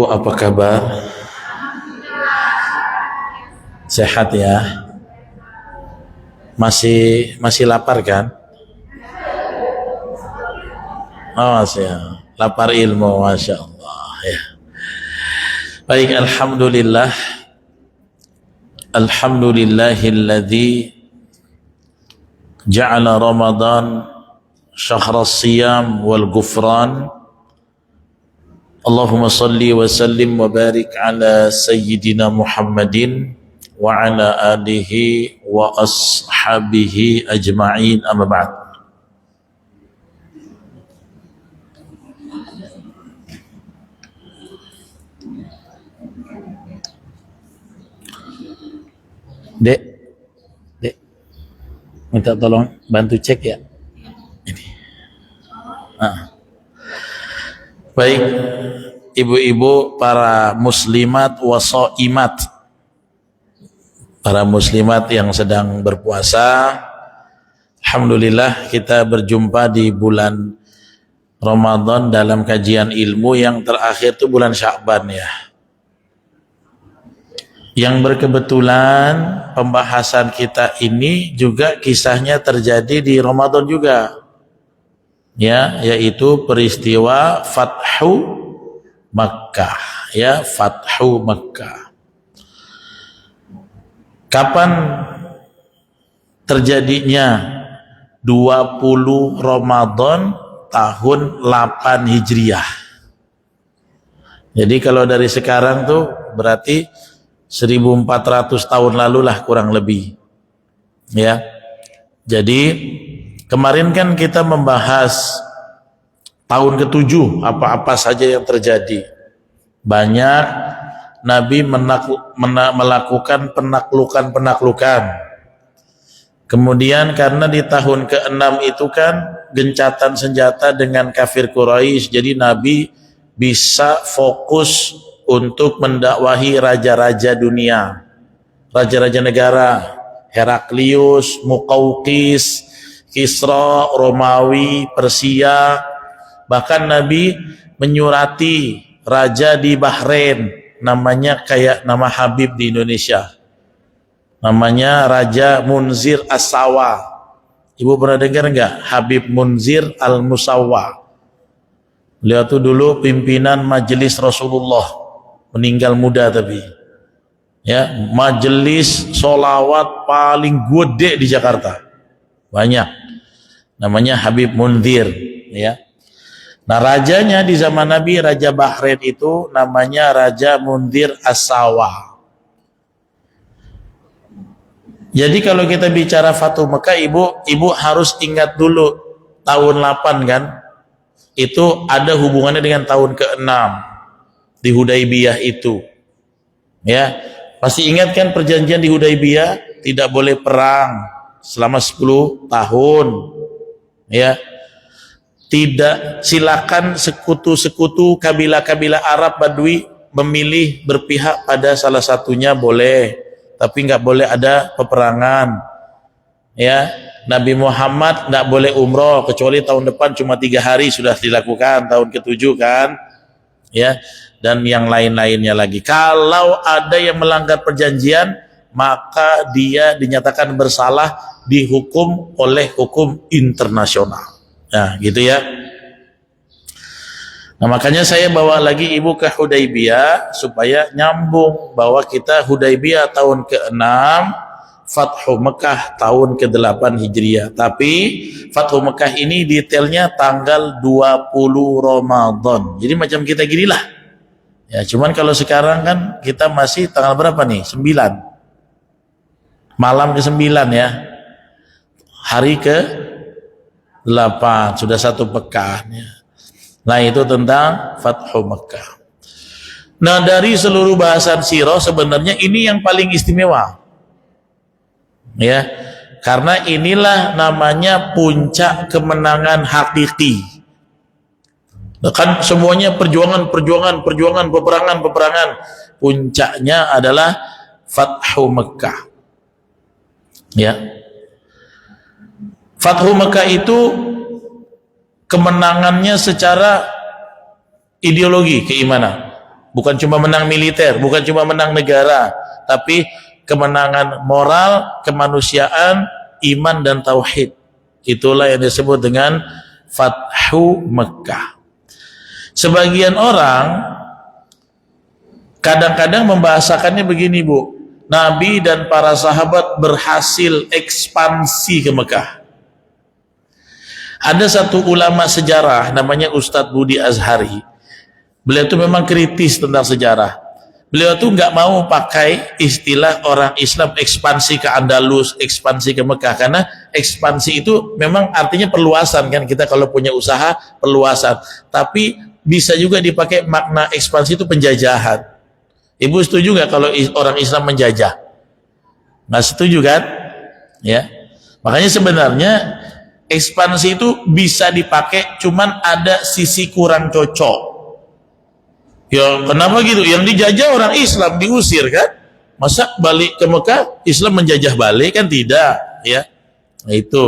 Apa kabar? Sehat ya? Masih lapar kan? Oh, masih ya. Lapar ilmu, Masya Allah ya. Baik, Alhamdulillah. Alhamdulillahilladzi ja'ala Ramadan syahras siyam wal ghufran. Allahumma salli wa sallim wa barik ala sayyidina Muhammadin wa ala alihi wa ashabihi ajma'in, amma ba'd. Dek, minta tolong bantu cek ya. Ini. Baik, ibu-ibu, para muslimat wasaimat, para muslimat yang sedang berpuasa, alhamdulillah kita berjumpa di bulan Ramadan dalam kajian ilmu yang terakhir itu bulan Sya'ban ya. Yang berkebetulan pembahasan kita ini juga kisahnya terjadi di Ramadan juga. Ya, yaitu peristiwa Fathu Makkah, ya, Fathu Makkah. Kapan terjadinya? 20 Ramadan tahun 8 Hijriah. Jadi kalau dari sekarang tuh berarti 1400 tahun lalu lah kurang lebih. Ya. Jadi kemarin kan kita membahas tahun ke-7 apa-apa saja yang terjadi. Banyak Nabi melakukan penaklukan. Kemudian karena di tahun ke-6 itu kan gencatan senjata dengan kafir Quraisy, jadi Nabi bisa fokus untuk mendakwahi raja-raja dunia, raja-raja negara, Heraklius, Muqawqis, Kisra, Romawi, Persia. Bahkan Nabi menyurati raja di Bahrain, namanya kayak nama Habib di Indonesia, namanya Raja Munzir As-Sawa. Ibu pernah dengar enggak? Habib Munzir Al-Musawwa. Beliau tuh dulu pimpinan majelis Rasulullah, meninggal muda tapi ya, majelis solawat paling gede di Jakarta, banyak, namanya Habib Munzir ya. Nah, rajanya di zaman Nabi, Raja Bahrain itu namanya Raja Munzir As-Sawa. Jadi kalau kita bicara Fathu Mekah, ibu harus ingat dulu tahun 8 kan, itu ada hubungannya dengan tahun ke-6 di Hudaybiyah itu. Ya, pasti ingat kan perjanjian di Hudaybiyah, tidak boleh perang selama 10 tahun. Ya. Tidak, silakan sekutu-sekutu kabilah-kabilah Arab Badui memilih berpihak pada salah satunya boleh, tapi nggak boleh ada peperangan. Ya, Nabi Muhammad nggak boleh umroh kecuali tahun depan, cuma 3 hari sudah dilakukan tahun ke-7 kan. Ya, dan yang lain-lainnya lagi. Kalau ada yang melanggar perjanjian, maka dia dinyatakan bersalah, dihukum oleh hukum internasional. Nah, gitu ya. Nah, makanya saya bawa lagi ibu ke Hudaybiyah supaya nyambung bahwa kita Hudaybiyah tahun ke-6, Fathu Mekah tahun ke-8 Hijriah. Tapi Fathu Mekah ini detailnya tanggal 20 Ramadan. Jadi macam kita ginilah. Ya, cuman kalau sekarang kan kita masih tanggal berapa nih? 9. Malam ke-9 ya. Hari ke-8, sudah 1 pekan ya. Nah, itu tentang Fathu Mekah. Nah, dari seluruh bahasan sirah sebenarnya ini yang paling istimewa. Ya. Karena inilah namanya puncak kemenangan hakiki. Nah, kan semuanya perjuangan, peperangan. Puncaknya adalah Fathu Mekah. Ya. Fathu Mekah itu kemenangannya secara ideologi, keimanan. Bukan cuma menang militer, bukan cuma menang negara, tapi kemenangan moral, kemanusiaan, iman dan tauhid. Itulah yang disebut dengan Fathu Mekah. Sebagian orang kadang-kadang membahasakannya begini, Bu. Nabi dan para sahabat berhasil ekspansi ke Mekah. Ada satu ulama sejarah namanya Ustadz Budi Azhari. Beliau itu memang kritis tentang sejarah. Beliau tuh nggak mau pakai istilah orang Islam ekspansi ke Andalus, ekspansi ke Mekah, karena ekspansi itu memang artinya perluasan kan, kita kalau punya usaha perluasan. Tapi bisa juga dipakai makna ekspansi itu penjajahan. Ibu setuju nggak kalau orang Islam menjajah? Nggak setuju kan? Ya. Makanya sebenarnya ekspansi itu bisa dipakai, cuman ada sisi kurang cocok. Ya kenapa gitu? Yang dijajah orang Islam diusir kan? Masa balik ke Mekah Islam menjajah balik kan? Tidak, ya. Nah, itu.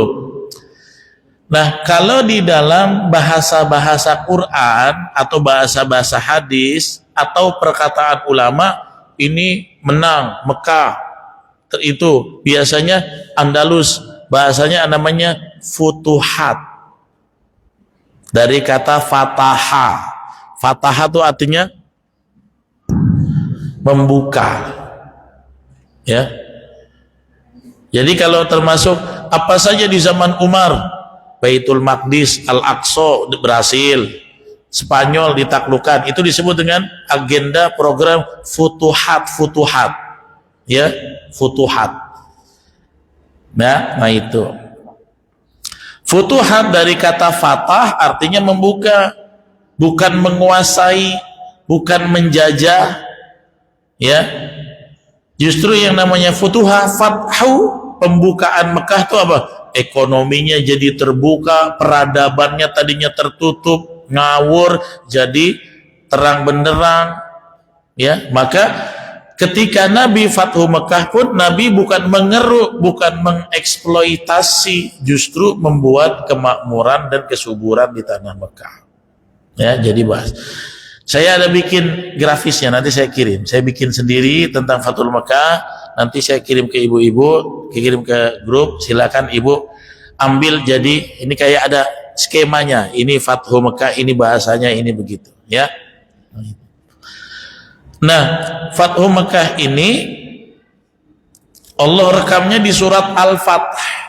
Nah, kalau di dalam bahasa-bahasa Quran atau bahasa-bahasa hadis atau perkataan ulama, ini menang Mekah, itu biasanya Andalus, bahasanya namanya futuhat, dari kata fataha. Fataha itu artinya membuka, ya. Jadi kalau termasuk apa saja di zaman Umar, Baitul Maqdis, Al-Aqsa berhasil, Spanyol ditaklukkan, itu disebut dengan agenda program futuhat, ya, futuhat. Nah itu futuhat dari kata fatah artinya membuka, bukan menguasai, bukan menjajah, ya. Justru yang namanya futuha, fathu, pembukaan Mekah itu apa? Ekonominya jadi terbuka, peradabannya tadinya tertutup, ngawur, jadi terang benderang, ya. Maka ketika Nabi Fathu Mekah pun Nabi bukan mengeruk, bukan mengeksploitasi, justru membuat kemakmuran dan kesuburan di tanah Mekah. Ya, jadi bahas. Saya ada bikin grafisnya, nanti saya kirim. Saya bikin sendiri tentang Fathul Mekah, nanti saya kirim ke ibu-ibu, kirim ke grup. Silakan ibu ambil, jadi ini kayak ada skemanya. Ini Fathul Mekah, ini bahasanya, ini begitu, ya. Nah, Fathul Mekah ini Allah rekamnya di surat Al-Fath.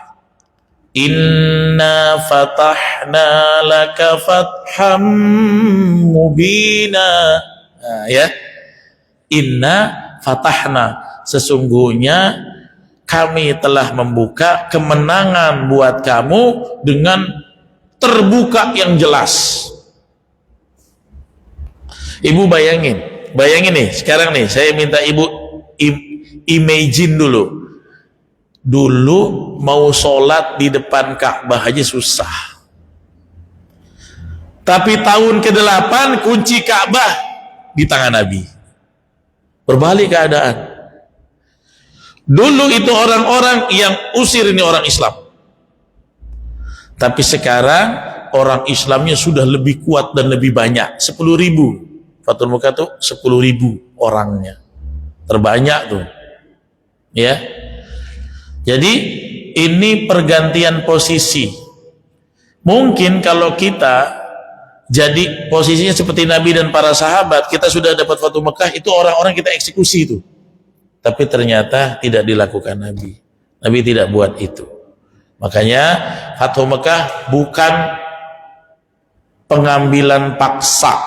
Inna fatahna laka fatham mubina. Nah, ya. Inna fatahna, sesungguhnya kami telah membuka kemenangan buat kamu dengan terbuka yang jelas. Ibu bayangin nih, sekarang nih saya minta ibu imagine dulu. Dulu mau sholat di depan Ka'bah aja susah. Tapi tahun ke-8 kunci Ka'bah di tangan Nabi. Berbalik keadaan. Dulu itu orang-orang yang usir ini orang Islam. Tapi sekarang orang Islamnya sudah lebih kuat dan lebih banyak. 10.000. Fathul Mekah itu 10.000 orangnya. Terbanyak tuh. Ya. Jadi ini pergantian posisi. Mungkin kalau kita jadi posisinya seperti Nabi dan para sahabat, kita sudah dapat Fathul Mekah, itu orang-orang kita eksekusi itu. Tapi ternyata tidak dilakukan Nabi. Nabi tidak buat itu. Makanya Fathul Mekah bukan pengambilan paksa,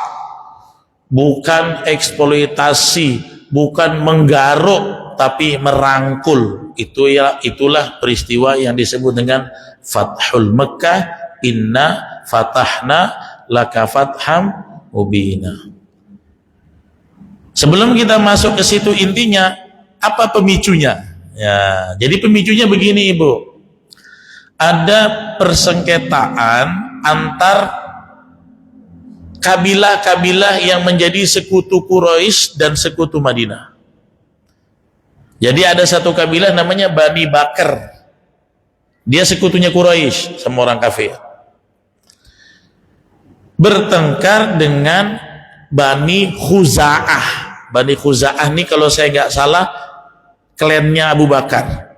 bukan eksploitasi, bukan menggaruk, tapi merangkul. Itulah peristiwa yang disebut dengan Fathul Mekah. Inna fatahna laka fatham mubina. Sebelum kita masuk ke situ, intinya apa pemicunya? Ya, jadi pemicunya begini, Ibu. Ada persengketaan antar kabilah-kabilah yang menjadi sekutu Quraisy dan sekutu Madinah. Jadi ada satu kabilah namanya Bani Bakar. Dia sekutunya Quraisy sama orang kafir. Bertengkar dengan Bani Khuza'ah. Bani Khuza'ah ini kalau saya nggak salah klannya Abu Bakar.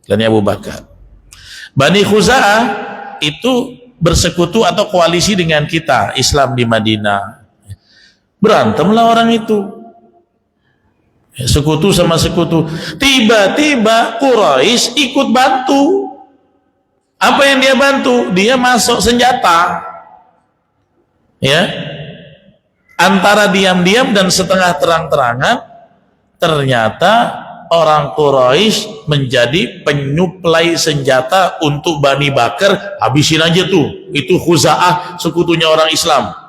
Klannya Abu Bakar. Bani Khuza'ah itu bersekutu atau koalisi dengan kita, Islam di Madinah. Berantemlah orang itu. Sekutu sama sekutu. Tiba-tiba Quraisy ikut bantu. Apa yang dia bantu? Dia masuk senjata. Ya. Antara diam-diam dan setengah terang-terangan, ternyata orang Quraisy menjadi penyuplai senjata untuk Bani Bakar. Habisin aja tuh. Itu Khuza'ah, sekutunya orang Islam.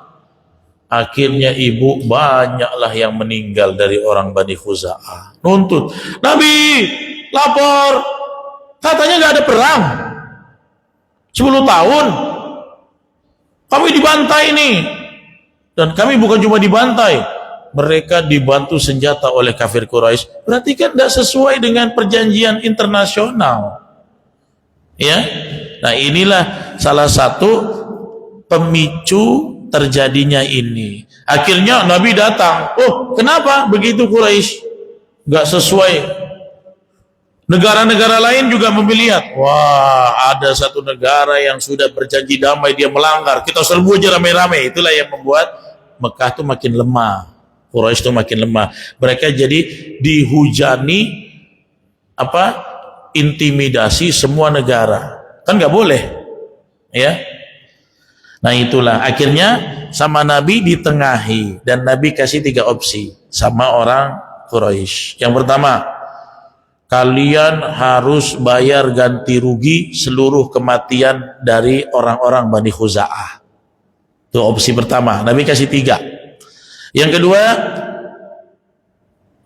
Akhirnya ibu banyaklah yang meninggal dari orang Bani Khuza'ah. Nuntut, Nabi lapor, katanya gak ada perang 10 tahun kami dibantai nih. Dan kami bukan cuma dibantai, mereka dibantu senjata oleh kafir Quraisy. Berarti kan tidak sesuai dengan perjanjian internasional. Ya, nah inilah salah satu pemicu terjadinya ini. Akhirnya Nabi datang. Oh, kenapa begitu Quraisy? Gak sesuai. Negara-negara lain juga melihat, wah ada satu negara yang sudah berjanji damai, dia melanggar, kita serbu aja rame-rame. Itulah yang membuat Mekah itu makin lemah, Quraisy itu makin lemah. Mereka jadi dihujani intimidasi semua negara. Kan nggak boleh, ya. Nah itulah akhirnya sama Nabi ditengahi, dan Nabi kasih 3 opsi sama orang Quraisy. Yang pertama, kalian harus bayar ganti rugi seluruh kematian dari orang-orang Bani Khuza'ah. Itu opsi pertama. Nabi kasih 3. Yang kedua,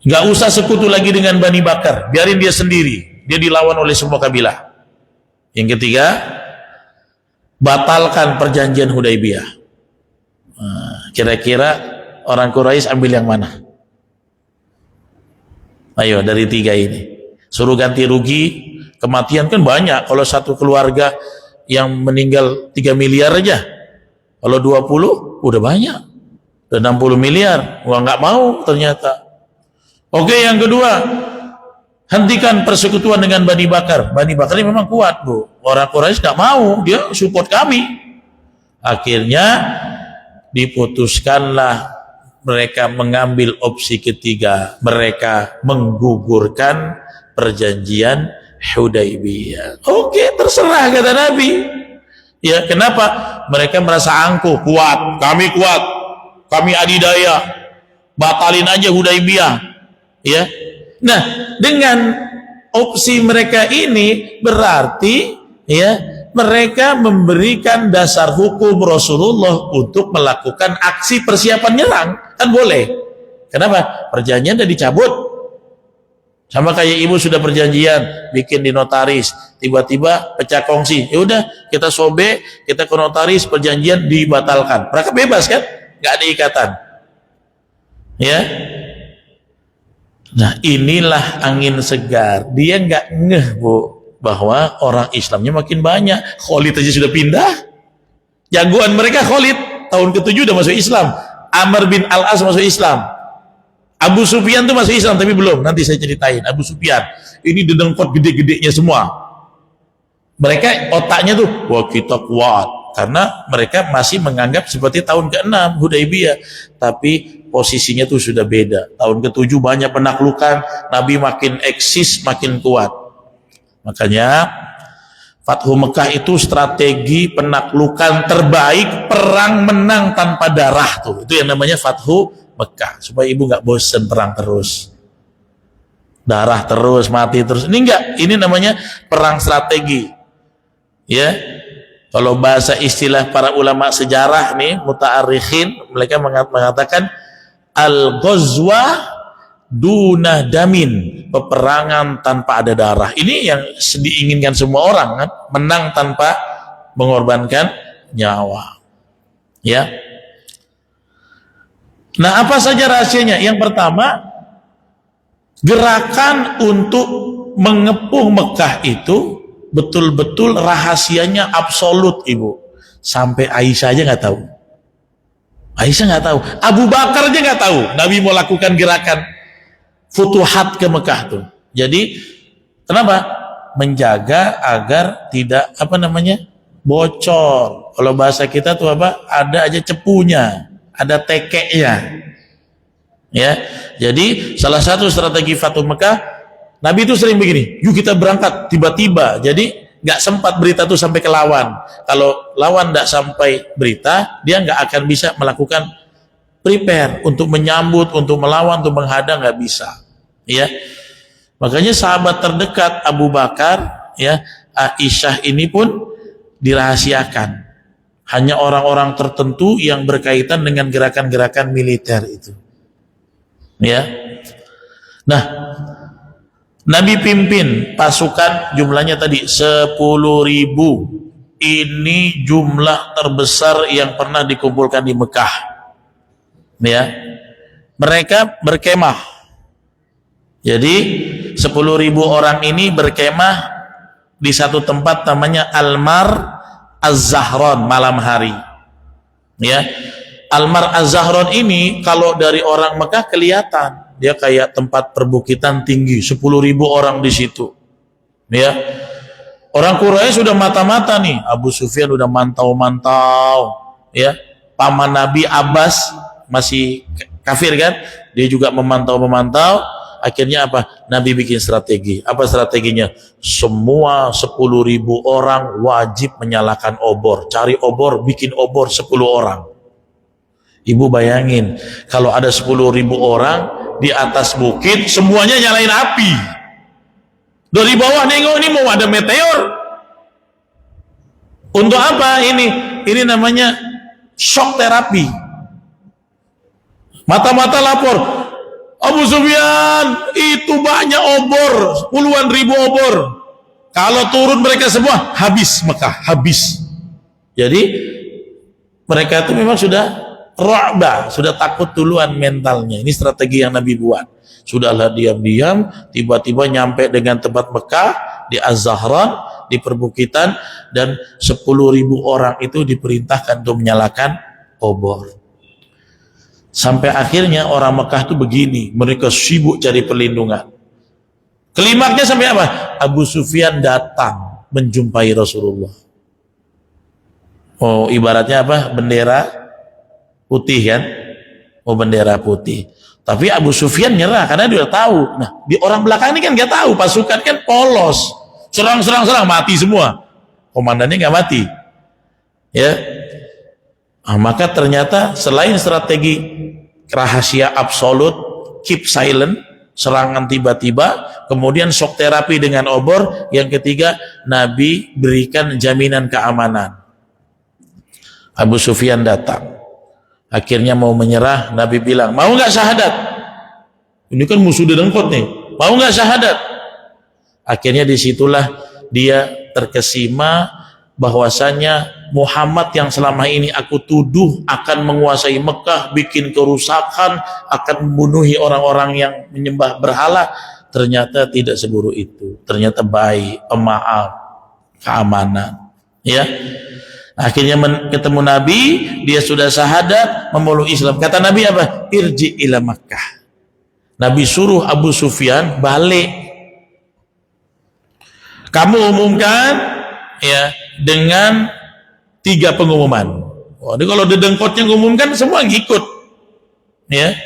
gak usah sekutu lagi dengan Bani Bakar, biarin dia sendiri, dia dilawan oleh semua kabilah. Yang ketiga, batalkan perjanjian Hudaibiyah. Kira-kira orang Quraisy ambil yang mana? Ayo dari 3 ini. Suruh ganti rugi, kematian kan banyak. Kalau satu keluarga yang meninggal 3 miliar aja, kalau 20 udah banyak, udah 60 miliar. Wah, nggak mau ternyata. Oke, yang kedua, hentikan persekutuan dengan Bani Bakar. Bani Bakar ini memang kuat, Bu. Orang Quraisy nggak mau, dia support kami. Akhirnya diputuskanlah mereka mengambil opsi ketiga. Mereka menggugurkan perjanjian Hudaibiyah. Oke, terserah kata Nabi. Ya, kenapa? Mereka merasa angkuh, kuat, kami adidaya, batalin aja Hudaibiyah. Ya, nah dengan opsi mereka ini berarti ya mereka memberikan dasar hukum Rasulullah untuk melakukan aksi persiapan nyerang, kan boleh. Kenapa? Perjanjian sudah dicabut. Sama kayak ibu sudah perjanjian bikin di notaris, tiba-tiba pecah kongsi, ya udah kita sobek, kita ke notaris, perjanjian dibatalkan. Mereka bebas kan, nggak ada ikatan, ya. Nah inilah angin segar. Dia nggak ngeh, Bu, bahwa orang Islamnya makin banyak. Khalid aja sudah pindah, jagoan mereka Khalid tahun ke-7 udah masuk Islam. Amr bin Al-As masuk Islam. Abu Sufyan tuh masuk Islam tapi belum, nanti saya ceritain. Abu Sufyan ini dedengkot gede-gedenya semua. Mereka otaknya tuh, wah kita kuat, karena mereka masih menganggap seperti tahun ke-6 Hudaibiyah, tapi posisinya tuh sudah beda. Tahun ke-7 banyak penaklukan, Nabi makin eksis, makin kuat. Makanya Fathu Mekah itu strategi penaklukan terbaik, perang menang tanpa darah tuh. Itu yang namanya Fathu Mekah, supaya ibu nggak bosen perang terus, darah terus, mati terus. Ini enggak, ini namanya perang strategi. Ya, kalau bahasa istilah para ulama sejarah nih, muta'arikhin, mereka mengatakan al-ghazwa duna damin, peperangan tanpa ada darah. Ini yang diinginkan semua orang kan, menang tanpa mengorbankan nyawa. Ya. Nah, apa saja rahasianya? Yang pertama, gerakan untuk mengepung Mekah itu betul-betul rahasianya absolut, Ibu. Sampai Aisyah aja nggak tahu. Aisyah nggak tahu, Abu Bakar aja nggak tahu Nabi mau lakukan gerakan futuhat ke Mekah tuh. Jadi kenapa? Menjaga agar tidak bocor. Kalau bahasa kita tuh ada aja cepunya, ada tekeknya. Ya, jadi salah satu strategi Fatuh Mekah, Nabi itu sering begini, yuk kita berangkat, tiba-tiba. Jadi nggak sempat berita tuh sampai ke lawan. Kalau lawan nggak sampai berita, dia nggak akan bisa melakukan prepare untuk menyambut, untuk melawan, untuk menghadang, nggak bisa. Ya, makanya sahabat terdekat Abu Bakar, ya, Aisyah ini pun dirahasiakan. Hanya orang-orang tertentu yang berkaitan dengan gerakan-gerakan militer itu. Ya, nah, Nabi pimpin pasukan jumlahnya tadi 10.000. Ini jumlah terbesar yang pernah dikumpulkan di Mekah. Ya, mereka berkemah. Jadi 10.000 orang ini berkemah di satu tempat namanya Al-Mar Az-Zahran malam hari. Ya, Al-Mar Az-Zahran ini kalau dari orang Mekah kelihatan. Dia kayak tempat perbukitan tinggi, 10.000 orang di situ. Ya, orang Quraisy sudah mata-mata nih. Abu Sufyan udah mantau-mantau. Ya, paman Nabi Abbas masih kafir kan? Dia juga memantau-memantau. Akhirnya apa? Nabi bikin strategi. Apa strateginya? Semua 10.000 orang wajib menyalakan obor. Cari obor, bikin obor 10 orang. Ibu bayangin, kalau ada 10.000 orang di atas bukit, semuanya nyalain api. Dari bawah nengok, ini mau ada meteor. Untuk apa ini? Ini namanya shock terapi. Mata-mata lapor, Abu Sufyan, itu banyak obor, puluhan ribu obor. Kalau turun mereka semua, habis Mekah, habis. Jadi mereka itu memang sudah ra'bah, sudah takut duluan mentalnya. Ini strategi yang Nabi buat. Sudahlah diam-diam, tiba-tiba nyampe dengan tempat Mekah di Az-Zahran, di perbukitan, dan 10.000 orang itu diperintahkan untuk menyalakan obor. Sampai akhirnya orang Mekah itu begini, mereka sibuk cari perlindungan. Klimaknya sampai apa? Abu Sufyan datang menjumpai Rasulullah. Oh, ibaratnya apa? Bendera putih kan, bendera putih. Tapi Abu Sufyan nyerah karena dia udah tahu. Nah, di orang belakang ini kan nggak tahu, pasukan kan polos, serang, mati semua. Komandannya nggak mati. Ya, maka ternyata selain strategi rahasia absolut, keep silent, serangan tiba-tiba, kemudian shock terapi dengan obor, yang ketiga Nabi berikan jaminan keamanan. Abu Sufyan datang. Akhirnya mau menyerah, Nabi bilang, mau nggak syahadat? Ini kan musuh dedengkot nih, mau nggak syahadat? Akhirnya disitulah dia terkesima bahwasanya Muhammad yang selama ini aku tuduh akan menguasai Mekah, bikin kerusakan, akan membunuhi orang-orang yang menyembah berhala, ternyata tidak seburuk itu. Ternyata baik, pemaaf, keamanan. Ya. Akhirnya ketemu Nabi, dia sudah syahadat, memeluk Islam. Kata Nabi apa? Irji ila Makkah. Nabi suruh Abu Sufyan balik. Kamu umumkan ya dengan 3 pengumuman. Oh, ini kalau dedengkotnya ngumumkan semua ngikut. Ya.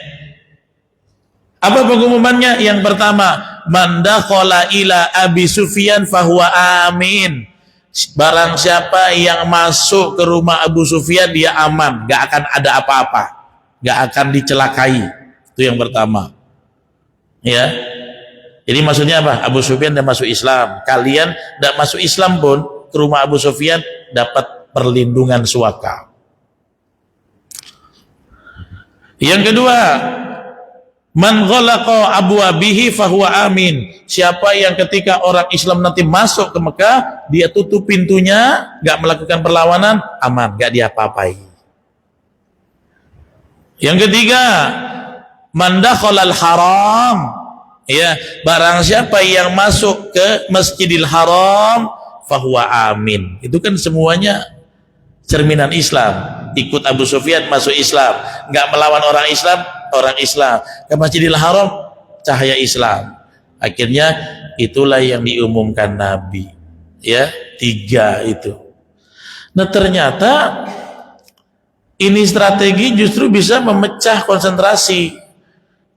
Apa pengumumannya? Yang pertama, man dakhala ila Abi Sufyan fahuwa amin. Barang siapa yang masuk ke rumah Abu Sufyan, dia aman, gak akan ada apa-apa, gak akan dicelakai. Itu yang pertama. Ya, jadi maksudnya apa? Abu Sufyan udah masuk Islam, kalian tidak masuk Islam pun ke rumah Abu Sufyan dapat perlindungan suaka. Yang kedua, man ghalaqa abwabihi fahuwa amin. Siapa yang ketika orang Islam nanti masuk ke Mekah, dia tutup pintunya, gak melakukan perlawanan, aman, gak diapa-apai. Yang ketiga, man dakhalal haram. Ya, barang siapa yang masuk ke Masjidil Haram fahuwa amin. Itu kan semuanya cerminan Islam. Ikut Abu Sufyan masuk Islam, nggak melawan orang Islam, orang Islam. Ke Masjidil Haram, cahaya Islam. Akhirnya itulah yang diumumkan Nabi, ya, 3 itu. Nah ternyata ini strategi justru bisa memecah konsentrasi.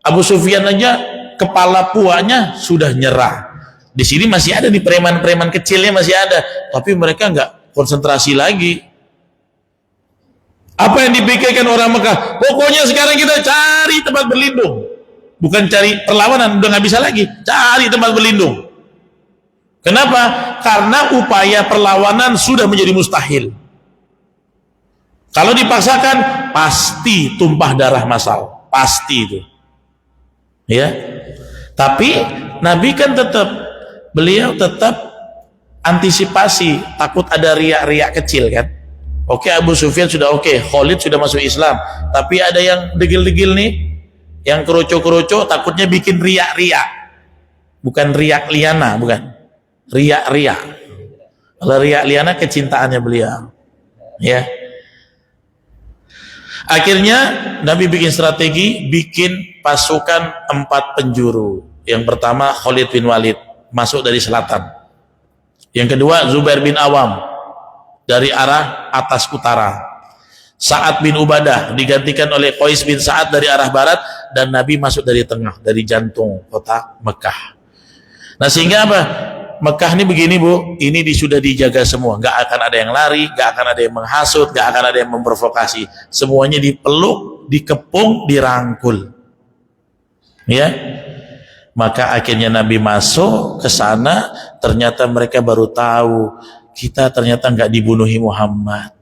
Abu Sufyan aja kepala puaknya sudah nyerah. Di sini masih ada nih preman-preman kecilnya masih ada, tapi mereka nggak konsentrasi lagi. Apa yang dipikirkan orang Mekah? Pokoknya sekarang kita cari tempat berlindung, bukan cari perlawanan, udah nggak bisa lagi, cari tempat berlindung. Kenapa? Karena upaya perlawanan sudah menjadi mustahil. Kalau dipaksakan pasti tumpah darah massal, pasti itu. Ya. Tapi Nabi kan beliau tetap antisipasi, takut ada riak-riak kecil kan. Oke, Abu Sufyan sudah oke, Khalid sudah masuk Islam, tapi ada yang degil-degil nih, yang keroco-keroco, takutnya bikin riak-riak. Bukan riak liana, bukan. Riak-riak. Kalau riak liana kecintaannya beliau. Ya. Akhirnya Nabi bikin strategi, bikin pasukan 4 penjuru. Yang pertama Khalid bin Walid, masuk dari selatan. Yang kedua Zubair bin Awam, dari arah atas utara. Sa'ad bin Ubadah digantikan oleh Qais bin Sa'ad dari arah barat, dan Nabi masuk dari tengah, dari jantung kota Mekah. Nah sehingga apa? Mekah ini begini Bu, ini sudah dijaga semua, nggak akan ada yang lari, nggak akan ada yang menghasut, nggak akan ada yang memprovokasi, semuanya dipeluk, dikepung, dirangkul. Ya, maka akhirnya Nabi masuk ke sana, ternyata mereka baru tahu kita ternyata nggak dibunuhi Muhammad.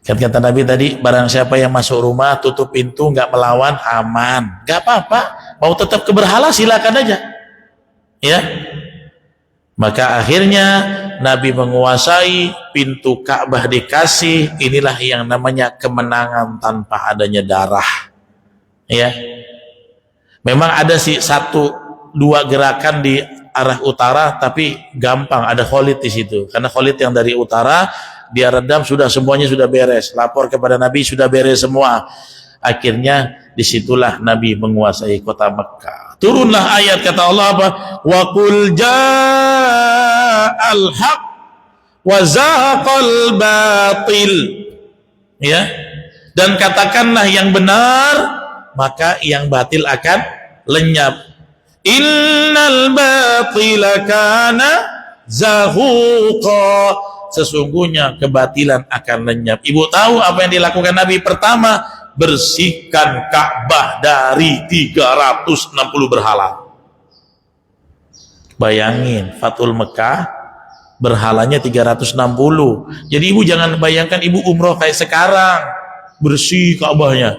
Kan kata Nabi tadi, barang siapa yang masuk rumah tutup pintu nggak melawan aman, nggak apa-apa, mau tetap ke berhala silakan aja. Ya. Maka akhirnya Nabi menguasai, pintu Ka'bah dikasih. Inilah yang namanya kemenangan tanpa adanya darah. Ya, memang ada sih 1-2 gerakan di arah utara, tapi gampang, ada Khalid di situ. Karena Khalid yang dari utara, dia redam, sudah semuanya sudah beres. Lapor kepada Nabi, sudah beres semua. Akhirnya disitulah Nabi menguasai kota Mekah. Turunlah ayat, kata Allah apa? Wa qul ja'al haq wa zahaqal batil. Ya. Dan katakanlah yang benar, maka yang batil akan lenyap. Innal batila kana zahuqa. Sesungguhnya kebatilan akan lenyap. Ibu tahu apa yang dilakukan Nabi? Pertama, bersihkan Ka'bah dari 360 berhala. Bayangin, Fathul Mekah berhalanya 360. Jadi ibu jangan bayangkan ibu umroh kayak sekarang, bersih Ka'bahnya.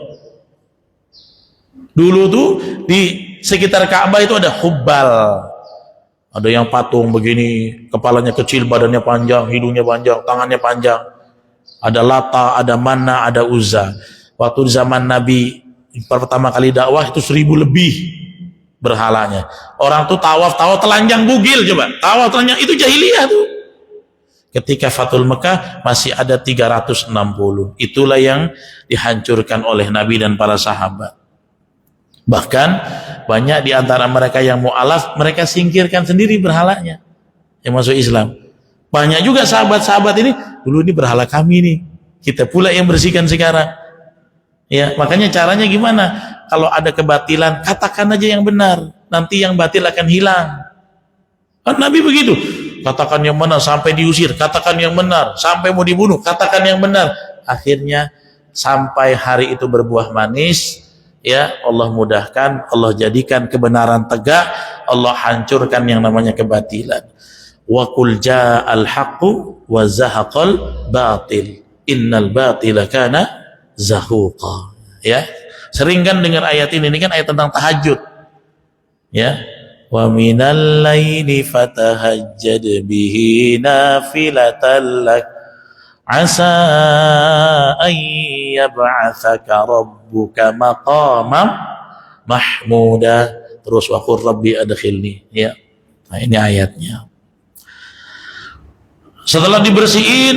Dulu tuh di sekitar Ka'bah itu ada hubbal. Ada yang patung begini, kepalanya kecil, badannya panjang, hidungnya panjang, tangannya panjang. Ada Lata, ada Manna, ada Uzza. Waktu zaman Nabi pertama kali dakwah itu 1000 lebih berhalanya. Orang tuh tawaf telanjang bugil, coba. Tawaf telanjang, itu jahiliyah tuh. Ketika Fathul Mekah masih ada 360. Itulah yang dihancurkan oleh Nabi dan para sahabat. Bahkan banyak di antara mereka yang mu'alaf, mereka singkirkan sendiri berhalanya yang masuk Islam. Banyak juga sahabat-sahabat ini, dulu ini berhala kami nih, kita pula yang bersihkan sekarang. Ya, makanya caranya gimana? Kalau ada kebatilan, katakan aja yang benar, nanti yang batil akan hilang. Kan Nabi begitu, katakan yang benar sampai diusir, katakan yang benar sampai mau dibunuh, katakan yang benar. Akhirnya sampai hari itu berbuah manis. Ya, Allah mudahkan, Allah jadikan kebenaran tegak, Allah hancurkan yang namanya kebatilan. Wa qul ja'al haqqu wa zahaqal batil innal batila kana zahuqa. Ya, sering kan dengar ayat ini kan ayat tentang tahajud. Ya, wa minal laili fatahajjad bihi nafilatan lak asa an yab'atsaka rabbuka maqamam mahmuda. Terus wa qur rabbi adkhilni. Ya, nah ini ayatnya. Setelah dibersihin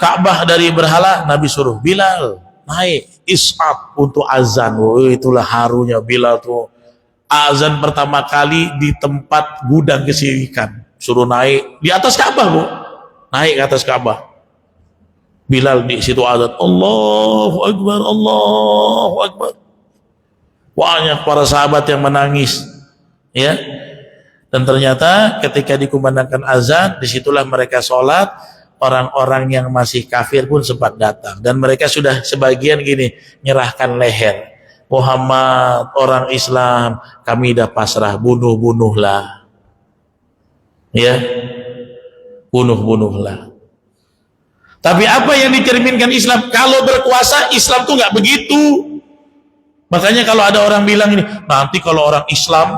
Ka'bah dari berhala, Nabi suruh Bilal naik is'ab untuk azan. Itulah harunya Bilal tuh. Azan pertama kali di tempat gudang kesyirikan. Suruh naik di atas Ka'bah, Bu. Naik ke atas Ka'bah. Bilal di situ azan, Allahu Akbar, Allahu Akbar. Banyak para sahabat yang menangis, ya. Dan ternyata ketika dikumandangkan azan, disitulah mereka sholat. Orang-orang yang masih kafir pun sempat datang, dan mereka sudah sebagian gini nyerahkan leher. Muhammad, orang Islam, kami dah pasrah, bunuh-bunuhlah, ya, bunuh-bunuhlah. Tapi apa yang dicerminkan Islam? Kalau berkuasa, Islam tuh nggak begitu. Makanya kalau ada orang bilang ini, nanti kalau orang Islam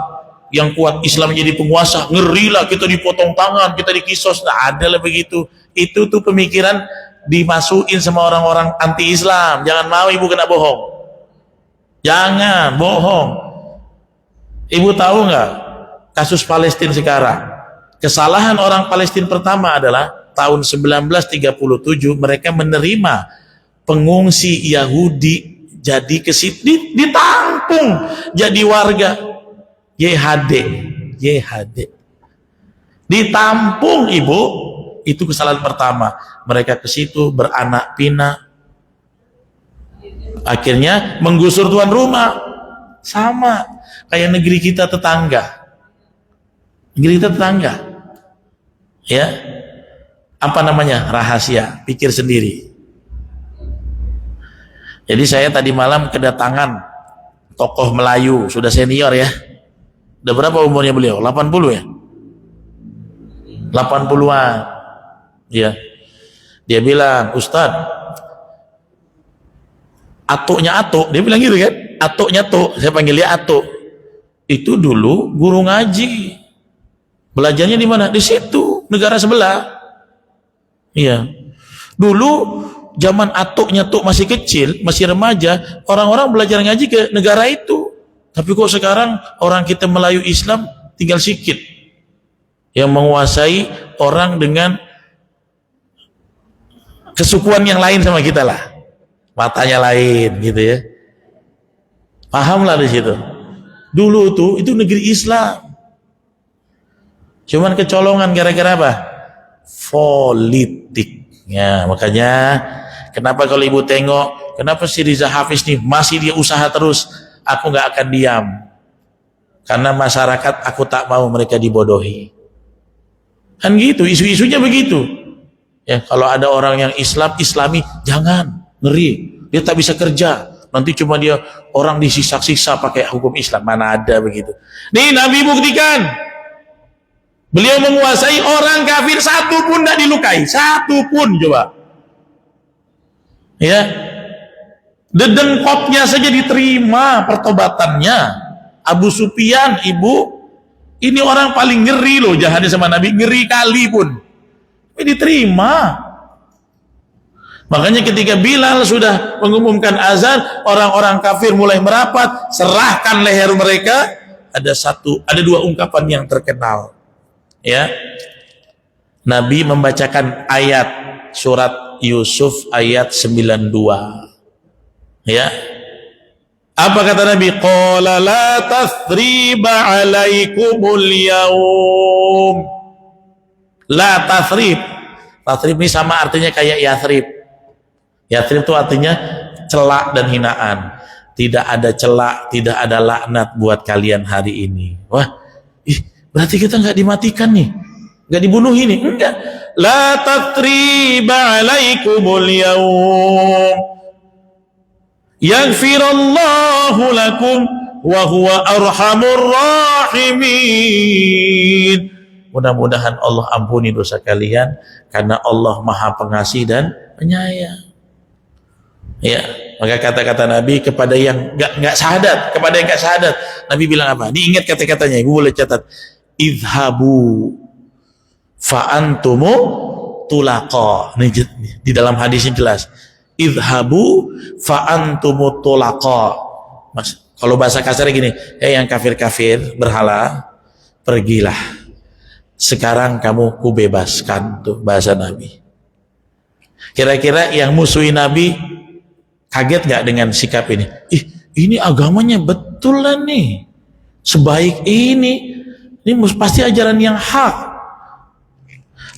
yang kuat Islam jadi penguasa, ngeri lah, kita dipotong tangan, kita dikisos. Nah, ada lah begitu. Itu tuh pemikiran dimasukin sama orang-orang anti Islam. Jangan mau ibu kena bohong. Jangan bohong. Ibu tahu nggak kasus Palestina sekarang? Kesalahan orang Palestina pertama adalah tahun 1937 mereka menerima pengungsi Yahudi jadi ditampung jadi warga YHD. Ditampung, ibu. Itu kesalahan pertama. Mereka ke situ beranak pinak. Akhirnya menggusur tuan rumah. Sama kayak negeri kita tetangga. Negeri kita tetangga. Ya. Apa namanya? Rahasia. Pikir sendiri. Jadi saya tadi malam kedatangan tokoh Melayu, sudah senior ya. Udah berapa umurnya beliau? 80 ya? 80-an. Ya. Dia bilang, Ustadz, atuknya atuk, dia bilang gitu kan? Atuknya tuk, saya panggil dia atuk. Itu dulu guru ngaji. Belajarnya di mana? Di situ, negara sebelah. Iya. Dulu zaman atuknya tuk masih kecil, masih remaja, orang-orang belajar ngaji ke negara itu. Tapi kok sekarang orang kita Melayu Islam tinggal sikit yang menguasai orang dengan kesukuan yang lain sama kita lah, matanya lain gitu ya. Pahamlah di situ. Dulu tuh itu negeri Islam, cuman kecolongan gara-gara apa? Politik. Ya, makanya kenapa kalau ibu tengok, kenapa si Riza Hafiz nih masih dia usaha terus, aku nggak akan diam. Karena masyarakat aku tak mau mereka dibodohi. Kan gitu, isu-isunya begitu. Ya, kalau ada orang yang Islami, jangan, ngeri. Dia tak bisa kerja. Nanti cuma dia orang disiksa-siksa pakai hukum Islam. Mana ada begitu. Nih Nabi buktikan. Beliau menguasai orang kafir, satu pun tidak dilukai, satu pun, coba. Ya, dedengkotnya saja diterima pertobatannya. Abu Sufyan, ibu, ini orang paling ngeri loh jahatnya sama Nabi, ngeri kali pun. Ini diterima. Makanya ketika Bilal sudah mengumumkan azan, orang-orang kafir mulai merapat, serahkan leher mereka. Ada dua ungkapan yang terkenal. Ya, Nabi membacakan ayat surat Yusuf ayat 92. Ya, apa kata Nabi? Qala la tathriba alaikumul yaum. La tathrib. Tathrib ini sama artinya kayak yathrib. Yathrib itu artinya celak dan hinaan. Tidak ada celak, tidak ada laknat buat kalian hari ini. Wah, berarti kita nggak dimatikan nih, nggak dibunuh ini, enggak. La tatriba alaikumul yaum yaghfirallahu lakum wa huwa arhamur rahimin. Mudah-mudahan Allah ampuni dosa kalian karena Allah Maha Pengasih dan Penyayang. Ya, maka kata-kata Nabi kepada yang nggak syahadat, kepada yang nggak syahadat, Nabi bilang apa? Diingat kata-katanya, ibu boleh catat. Idhabu fa'antumu tulaqa. Ini di dalam hadisnya jelas. Idhabu fa'antumu tulaqa. Mas, kalau bahasa kasarnya gini, yang kafir-kafir berhala, pergilah. Sekarang kamu kubebaskan, tuh bahasa Nabi. Kira-kira yang musuhi Nabi kaget nggak dengan sikap ini? Ini agamanya betul lah nih, sebaik ini pasti ajaran yang hak.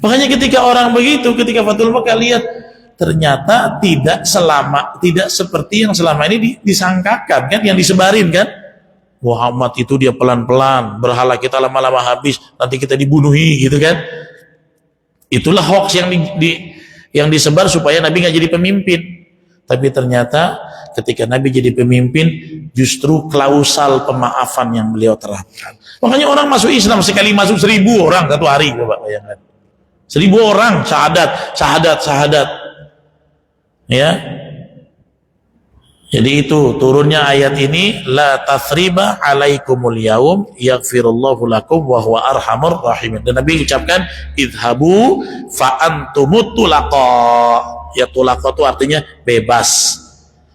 Makanya ketika orang begitu, ketika Fathul Makkah lihat ternyata tidak seperti yang selama ini disangkakan kan, yang disebarin kan, Muhammad itu dia pelan-pelan, berhala kita lama-lama habis, nanti kita dibunuhi gitu kan. Itulah hoax yang disebar supaya Nabi nggak jadi pemimpin. Tapi ternyata ketika Nabi jadi pemimpin, justru klausal pemaafan yang beliau terapkan. Makanya orang masuk Islam sekali masuk 1000 orang satu hari, coba bayangkan. 1000 orang syahadat. Ya. Jadi itu turunnya ayat ini, la tathriba alaikumul yaum yaghfirullahu lakum wa huwa arhamur rahimin. Dan Nabi ucapkan idhabu fa antumut tulaqa. Ya, tulaqa itu artinya bebas.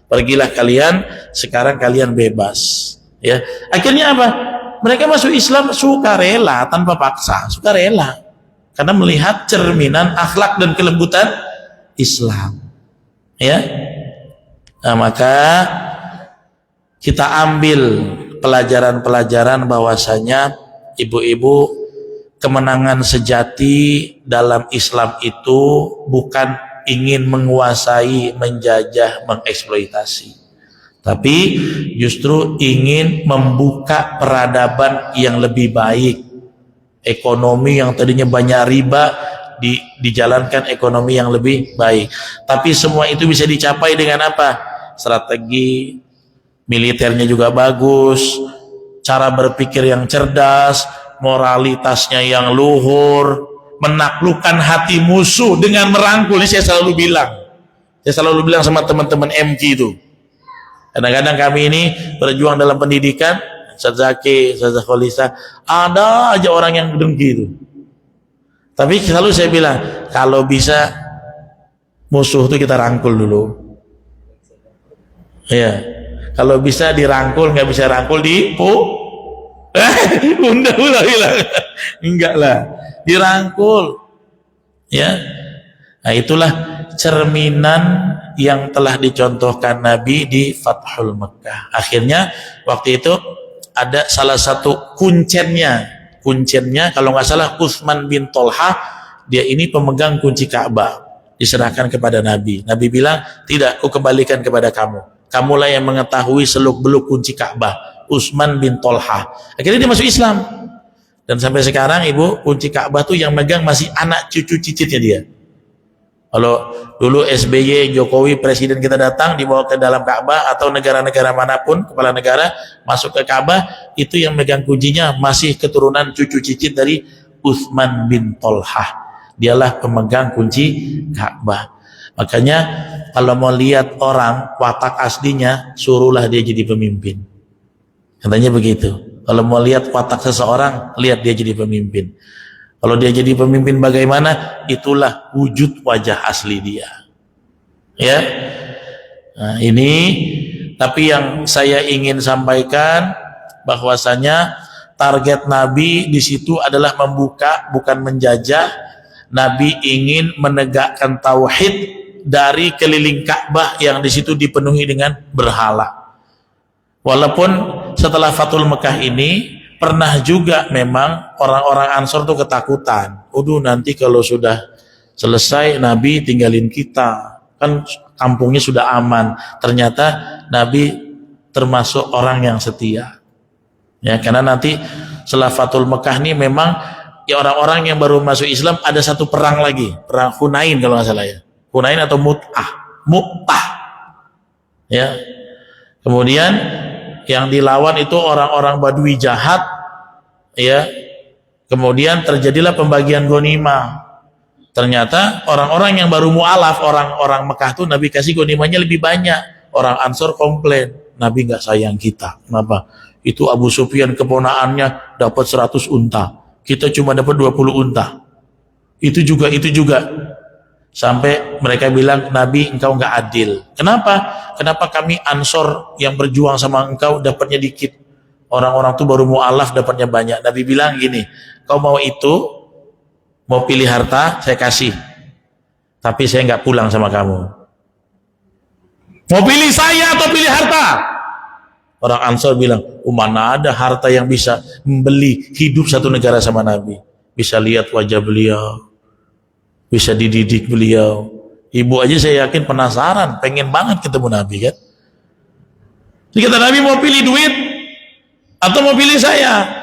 Pergilah kalian, sekarang kalian bebas. Ya. Akhirnya apa? Mereka masuk Islam sukarela, tanpa paksa, sukarela. Karena melihat cerminan akhlak dan kelembutan Islam. Ya. Nah, maka kita ambil pelajaran-pelajaran bahwasanya ibu-ibu, kemenangan sejati dalam Islam itu bukan ingin menguasai, menjajah, mengeksploitasi, tapi justru ingin membuka peradaban yang lebih baik. Ekonomi yang tadinya banyak riba dijalankan ekonomi yang lebih baik. Tapi semua itu bisa dicapai dengan apa? Strategi militernya juga bagus, cara berpikir yang cerdas, moralitasnya yang luhur, menaklukkan hati musuh dengan merangkul. Ini saya selalu bilang sama teman-teman MK itu. Kadang-kadang kami ini berjuang dalam pendidikan, Ustaz Zaki, Ustaz Khalisa, ada aja orang yang dengki itu. Tapi selalu saya bilang, kalau bisa musuh itu kita rangkul dulu. Ya, kalau bisa dirangkul, nggak bisa rangkul Bunda bilang, enggak lah, dirangkul. Ya, nah itulah cerminan yang telah dicontohkan Nabi di Fathul Makkah. Akhirnya waktu itu ada salah satu kuncennya kalau nggak salah Utsman bin Tolhah, dia ini pemegang kunci Ka'bah, diserahkan kepada Nabi. Nabi bilang, tidak, aku kembalikan kepada kamulah yang mengetahui seluk-beluk kunci Ka'bah. Utsman bin Tolhah, akhirnya dia masuk Islam. Dan sampai sekarang ibu, kunci Ka'bah tuh yang megang masih anak cucu cicitnya dia. Kalau dulu SBY, Jokowi, presiden kita datang dibawa ke dalam Ka'bah, atau negara-negara manapun, kepala negara masuk ke Ka'bah, itu yang megang kuncinya masih keturunan cucu cicit dari Utsman bin Tolhah. Dialah pemegang kunci Ka'bah. Makanya kalau mau lihat orang watak aslinya, suruhlah dia jadi pemimpin. Katanya begitu. Kalau mau lihat watak seseorang, lihat dia jadi pemimpin. Kalau dia jadi pemimpin bagaimana, itulah wujud wajah asli dia. Ya. Nah, ini tapi yang saya ingin sampaikan bahwasanya target Nabi di situ adalah membuka, bukan menjajah. Nabi ingin menegakkan tauhid dari keliling Ka'bah yang di situ dipenuhi dengan berhala. Walaupun setelah Fathul Makkah ini pernah juga memang orang-orang Ansor tuh ketakutan. Nanti kalau sudah selesai Nabi tinggalin kita, kan kampungnya sudah aman. Ternyata Nabi termasuk orang yang setia. Ya, karena nanti setelah Fathul Makkah ini memang ya orang-orang yang baru masuk Islam ada satu perang lagi, perang Hunain kalau nggak salah ya. Hunain atau Mu'tah. Ya. Kemudian yang dilawan itu orang-orang Badui jahat, ya. Kemudian terjadilah pembagian ghanimah. Ternyata orang-orang yang baru mu'alaf, orang-orang Mekah tuh Nabi kasih ghanimahnya lebih banyak. Orang Ansor komplain, Nabi nggak sayang kita. Kenapa? Itu Abu Sufyan keponaannya dapat 100 unta. Kita cuma dapat 20 unta. Itu juga. Sampai mereka bilang, Nabi engkau nggak adil. Kenapa kami Ansor yang berjuang sama engkau dapatnya dikit, orang-orang tuh baru mu'alaf dapatnya banyak. Nabi bilang gini, kau mau pilih harta, saya kasih. tapi saya nggak pulang sama kamu. Mau pilih saya atau pilih harta? Orang Ansor bilang, mana ada harta yang bisa membeli hidup satu negara sama Nabi. Bisa lihat wajah beliau, bisa dididik beliau. Ibu aja saya yakin penasaran, pengen banget ketemu Nabi kan. Jadi kata Nabi, mau pilih duit atau mau pilih saya?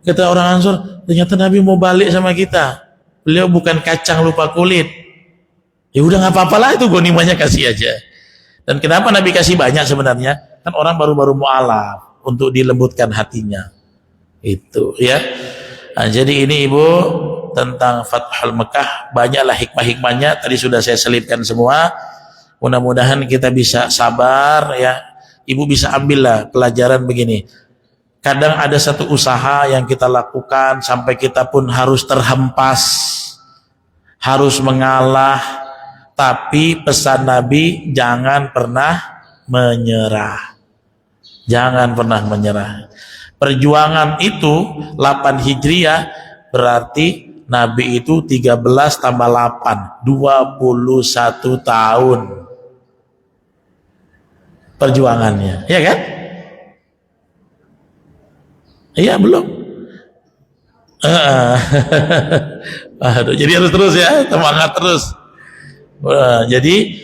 Kata orang Ansor, ternyata Nabi mau balik sama kita. Beliau bukan kacang lupa kulit. Ya udah nggak apa-apa lah, itu ghanimahnya kasih aja. Dan kenapa Nabi kasih banyak sebenarnya? Kan orang baru-baru mu'alaf untuk dilembutkan hatinya. Itu ya. Nah, jadi ini Ibu tentang Fathul Mekah, banyaklah hikmah-hikmahnya. Tadi sudah saya selipkan semua. Mudah-mudahan kita bisa sabar ya. Ibu bisa ambillah pelajaran begini. Kadang ada satu usaha yang kita lakukan sampai kita pun harus terhempas, harus mengalah. Tapi pesan Nabi, jangan pernah menyerah. Jangan pernah menyerah. Perjuangan itu 8 Hijriah berarti Nabi itu 13 tambah 8, 21 tahun perjuangannya, ya kan? Iya belum. Aduh, jadi harus terus ya, semangat terus. Jadi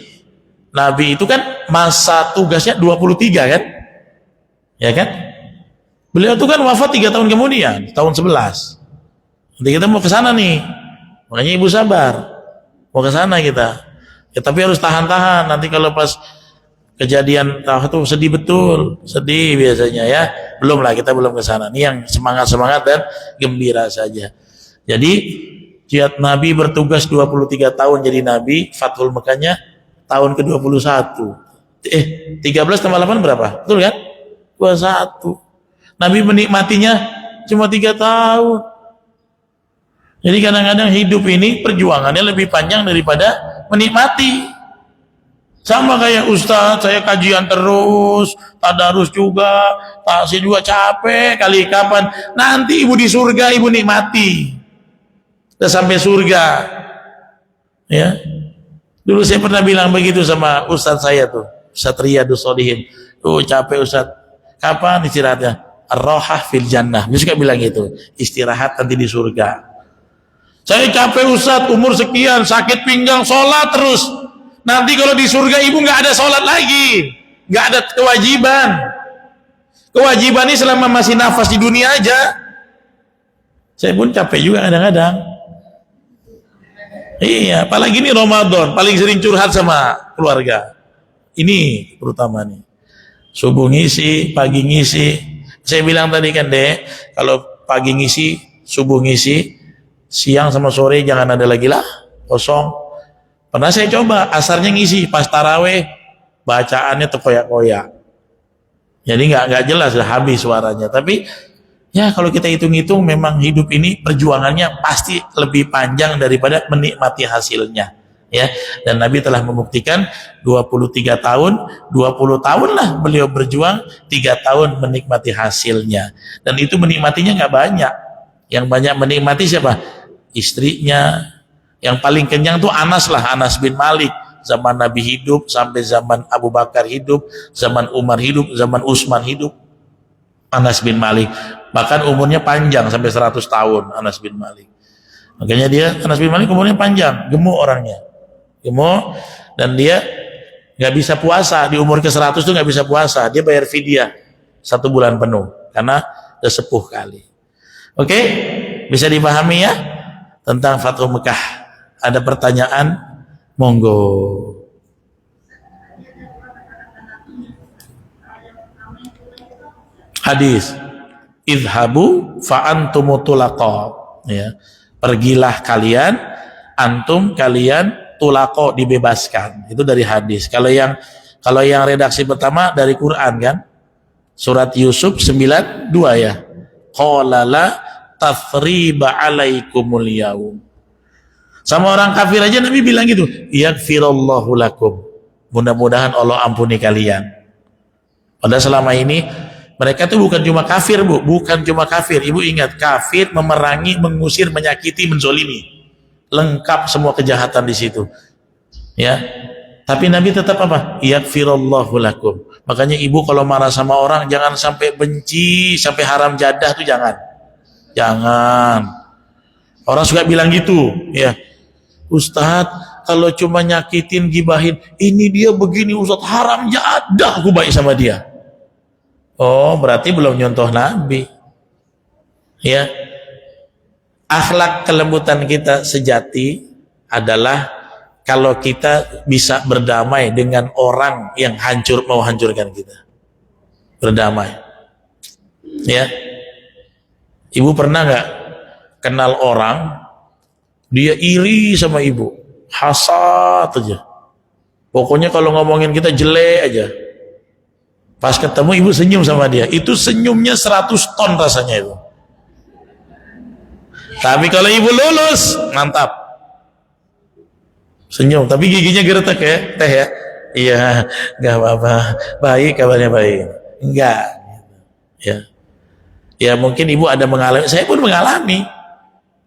Nabi itu kan masa tugasnya 23 kan? Ya kan? Beliau itu kan wafat 3 tahun kemudian, tahun 11. Nanti kita mau ke sana nih. Makanya Ibu sabar. Mau ke sana kita. Ya, tapi harus tahan-tahan. Nanti kalau pas kejadian tuh sedih betul, sedih biasanya ya. Belum lah, kita belum ke sana. Ini yang semangat-semangat dan gembira saja. Jadi jihad Nabi bertugas 23 tahun jadi Nabi, Fathul Mekahnya tahun ke-21. 13 tambah 8 berapa? Betul kan? 21. Nabi menikmatinya cuma 3 tahun. Jadi kadang-kadang hidup ini perjuangannya lebih panjang daripada menikmati. Sama kayak Ustadz, saya kajian terus, tadarus juga, taksir juga capek, kali kapan. Nanti Ibu di surga, Ibu nikmati. Udah sampai surga. Ya. Dulu saya pernah bilang begitu sama Ustadz saya tuh, Ustadz Riyadus Shalihin. Tuh capek Ustadz, kapan istirahatnya? Ar-rohah fil jannah. Dia suka bilang gitu, istirahat nanti di surga. Saya capek Ustadz, umur sekian, sakit pinggang, sholat terus. Nanti kalau di surga Ibu nggak ada sholat lagi, nggak ada kewajiban. Kewajiban ini selama masih nafas di dunia aja. Saya pun capek juga kadang-kadang. Iya, apalagi ini Ramadan, paling sering curhat sama keluarga. Ini terutama nih. Subuh ngisi, pagi ngisi. Saya bilang tadi kan Dek, kalau pagi ngisi, subuh ngisi, siang sama sore jangan ada lagi lah, kosong. Pernah saya coba, asarnya ngisi, pas taraweh, bacaannya terkoyak-koyak. Jadi nggak jelas, sudah habis suaranya. Tapi ya kalau kita hitung-hitung memang hidup ini perjuangannya pasti lebih panjang daripada menikmati hasilnya. Ya, dan Nabi telah membuktikan 23 tahun, 20 tahun lah beliau berjuang, 3 tahun menikmati hasilnya. Dan itu menikmatinya nggak banyak. Yang banyak menikmati siapa? Istrinya. Yang paling kenyang tuh Anas lah, Anas bin Malik. Zaman Nabi hidup, sampai zaman Abu Bakar hidup, zaman Umar hidup, zaman Utsman hidup. Anas bin Malik. Bahkan umurnya panjang, sampai 100 tahun Anas bin Malik. Makanya Anas bin Malik umurnya panjang, gemuk orangnya. Gemuk, dan dia nggak bisa puasa. Di umur ke-100 tuh nggak bisa puasa. Dia bayar fidyah 1 bulan penuh, karena udah sepuh kali. Oke? Bisa dipahami ya? Tentang Fathul Mekah. Ada pertanyaan? Monggo. Hadis. Idhabu fa'antumu tulaqa. Ya. Pergilah kalian, antum kalian tulaqa, dibebaskan. Itu dari hadis. Kalau yang redaksi pertama dari Quran kan? Surat Yusuf 92 ya. Qala la tathriba alaikumul yaum. Sama orang kafir aja Nabi bilang gitu, yaghfirallahu lakum. Mudah-mudahan Allah ampuni kalian. Padahal selama ini mereka tuh bukan cuma kafir, Bu, bukan cuma kafir. Ibu ingat, kafir memerangi, mengusir, menyakiti, menzolimi. lengkap semua kejahatan di situ. Ya. Tapi Nabi tetap apa? Yaghfirullahu lakum. Makanya ibu kalau marah sama orang jangan sampai benci, sampai haram jadah tuh jangan. Jangan. Orang suka bilang gitu, ya. Ustadz, kalau cuma nyakitin, gibahin, ini dia begini Ustadz, haram jadah, aku baik sama dia. Oh, berarti belum nyontoh Nabi. Ya. Akhlak kelembutan kita sejati adalah kalau kita bisa berdamai dengan orang yang mau hancurkan kita. Berdamai. Ya. Ibu pernah nggak kenal orang, dia iri sama ibu, hasad aja. Pokoknya kalau ngomongin kita jelek aja. Pas ketemu ibu senyum sama dia, itu senyumnya 100 ton rasanya itu. Tapi kalau ibu lulus, mantap. Senyum, tapi giginya geretek ya, teh ya. Iya, nggak apa-apa. Baik, kabarnya baik. Enggak. Ya. Ya mungkin ibu ada mengalami, saya pun mengalami.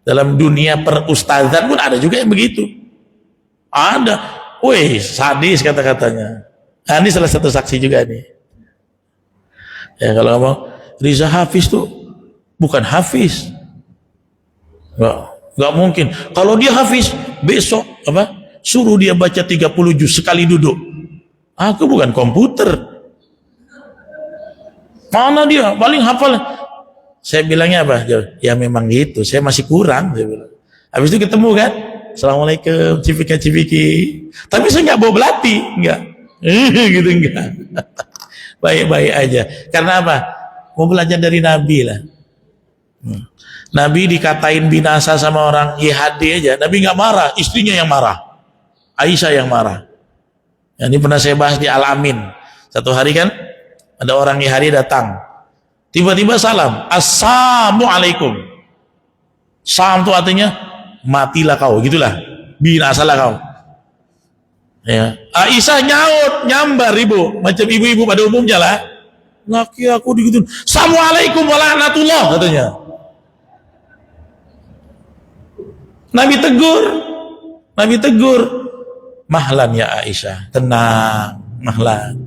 Dalam dunia perustazan pun ada juga yang begitu. Ada. Wih, sadis kata-katanya. Nah, ini salah satu saksi juga nih. Ya kalau ngomong, Riza Hafiz tuh bukan Hafiz. Nggak mungkin. Kalau dia Hafiz, besok suruh dia baca 30 juz sekali duduk. Aku bukan komputer. Mana dia paling hafal? Saya bilangnya apa? Ya memang gitu. Saya masih kurang. Saya bilang. Habis itu ketemu kan? Assalamualaikum, cipika-cipiki. Tapi saya nggak bawa belati, nggak. Gitu nggak. Baik-baik aja. Karena apa? Mau belajar dari Nabi lah. Nabi dikatain binasa sama orang YHD aja, Nabi nggak marah, istrinya yang marah, Aisyah yang marah. Ya, ini pernah saya bahas di Al-Amin. Satu hari kan ada orang YHD datang, tiba-tiba salam, Assalamualaikum. Salam itu artinya matilah kau, gitulah, binasalah kau. Ya. Aisyah nyaut, nyambar ibu, macam ibu-ibu pada umumnya lah. Laki aku digituin, Assalamualaikum warahmatullah katanya. Nabi tegur, mahlan ya Aisyah, tenang, mahlan.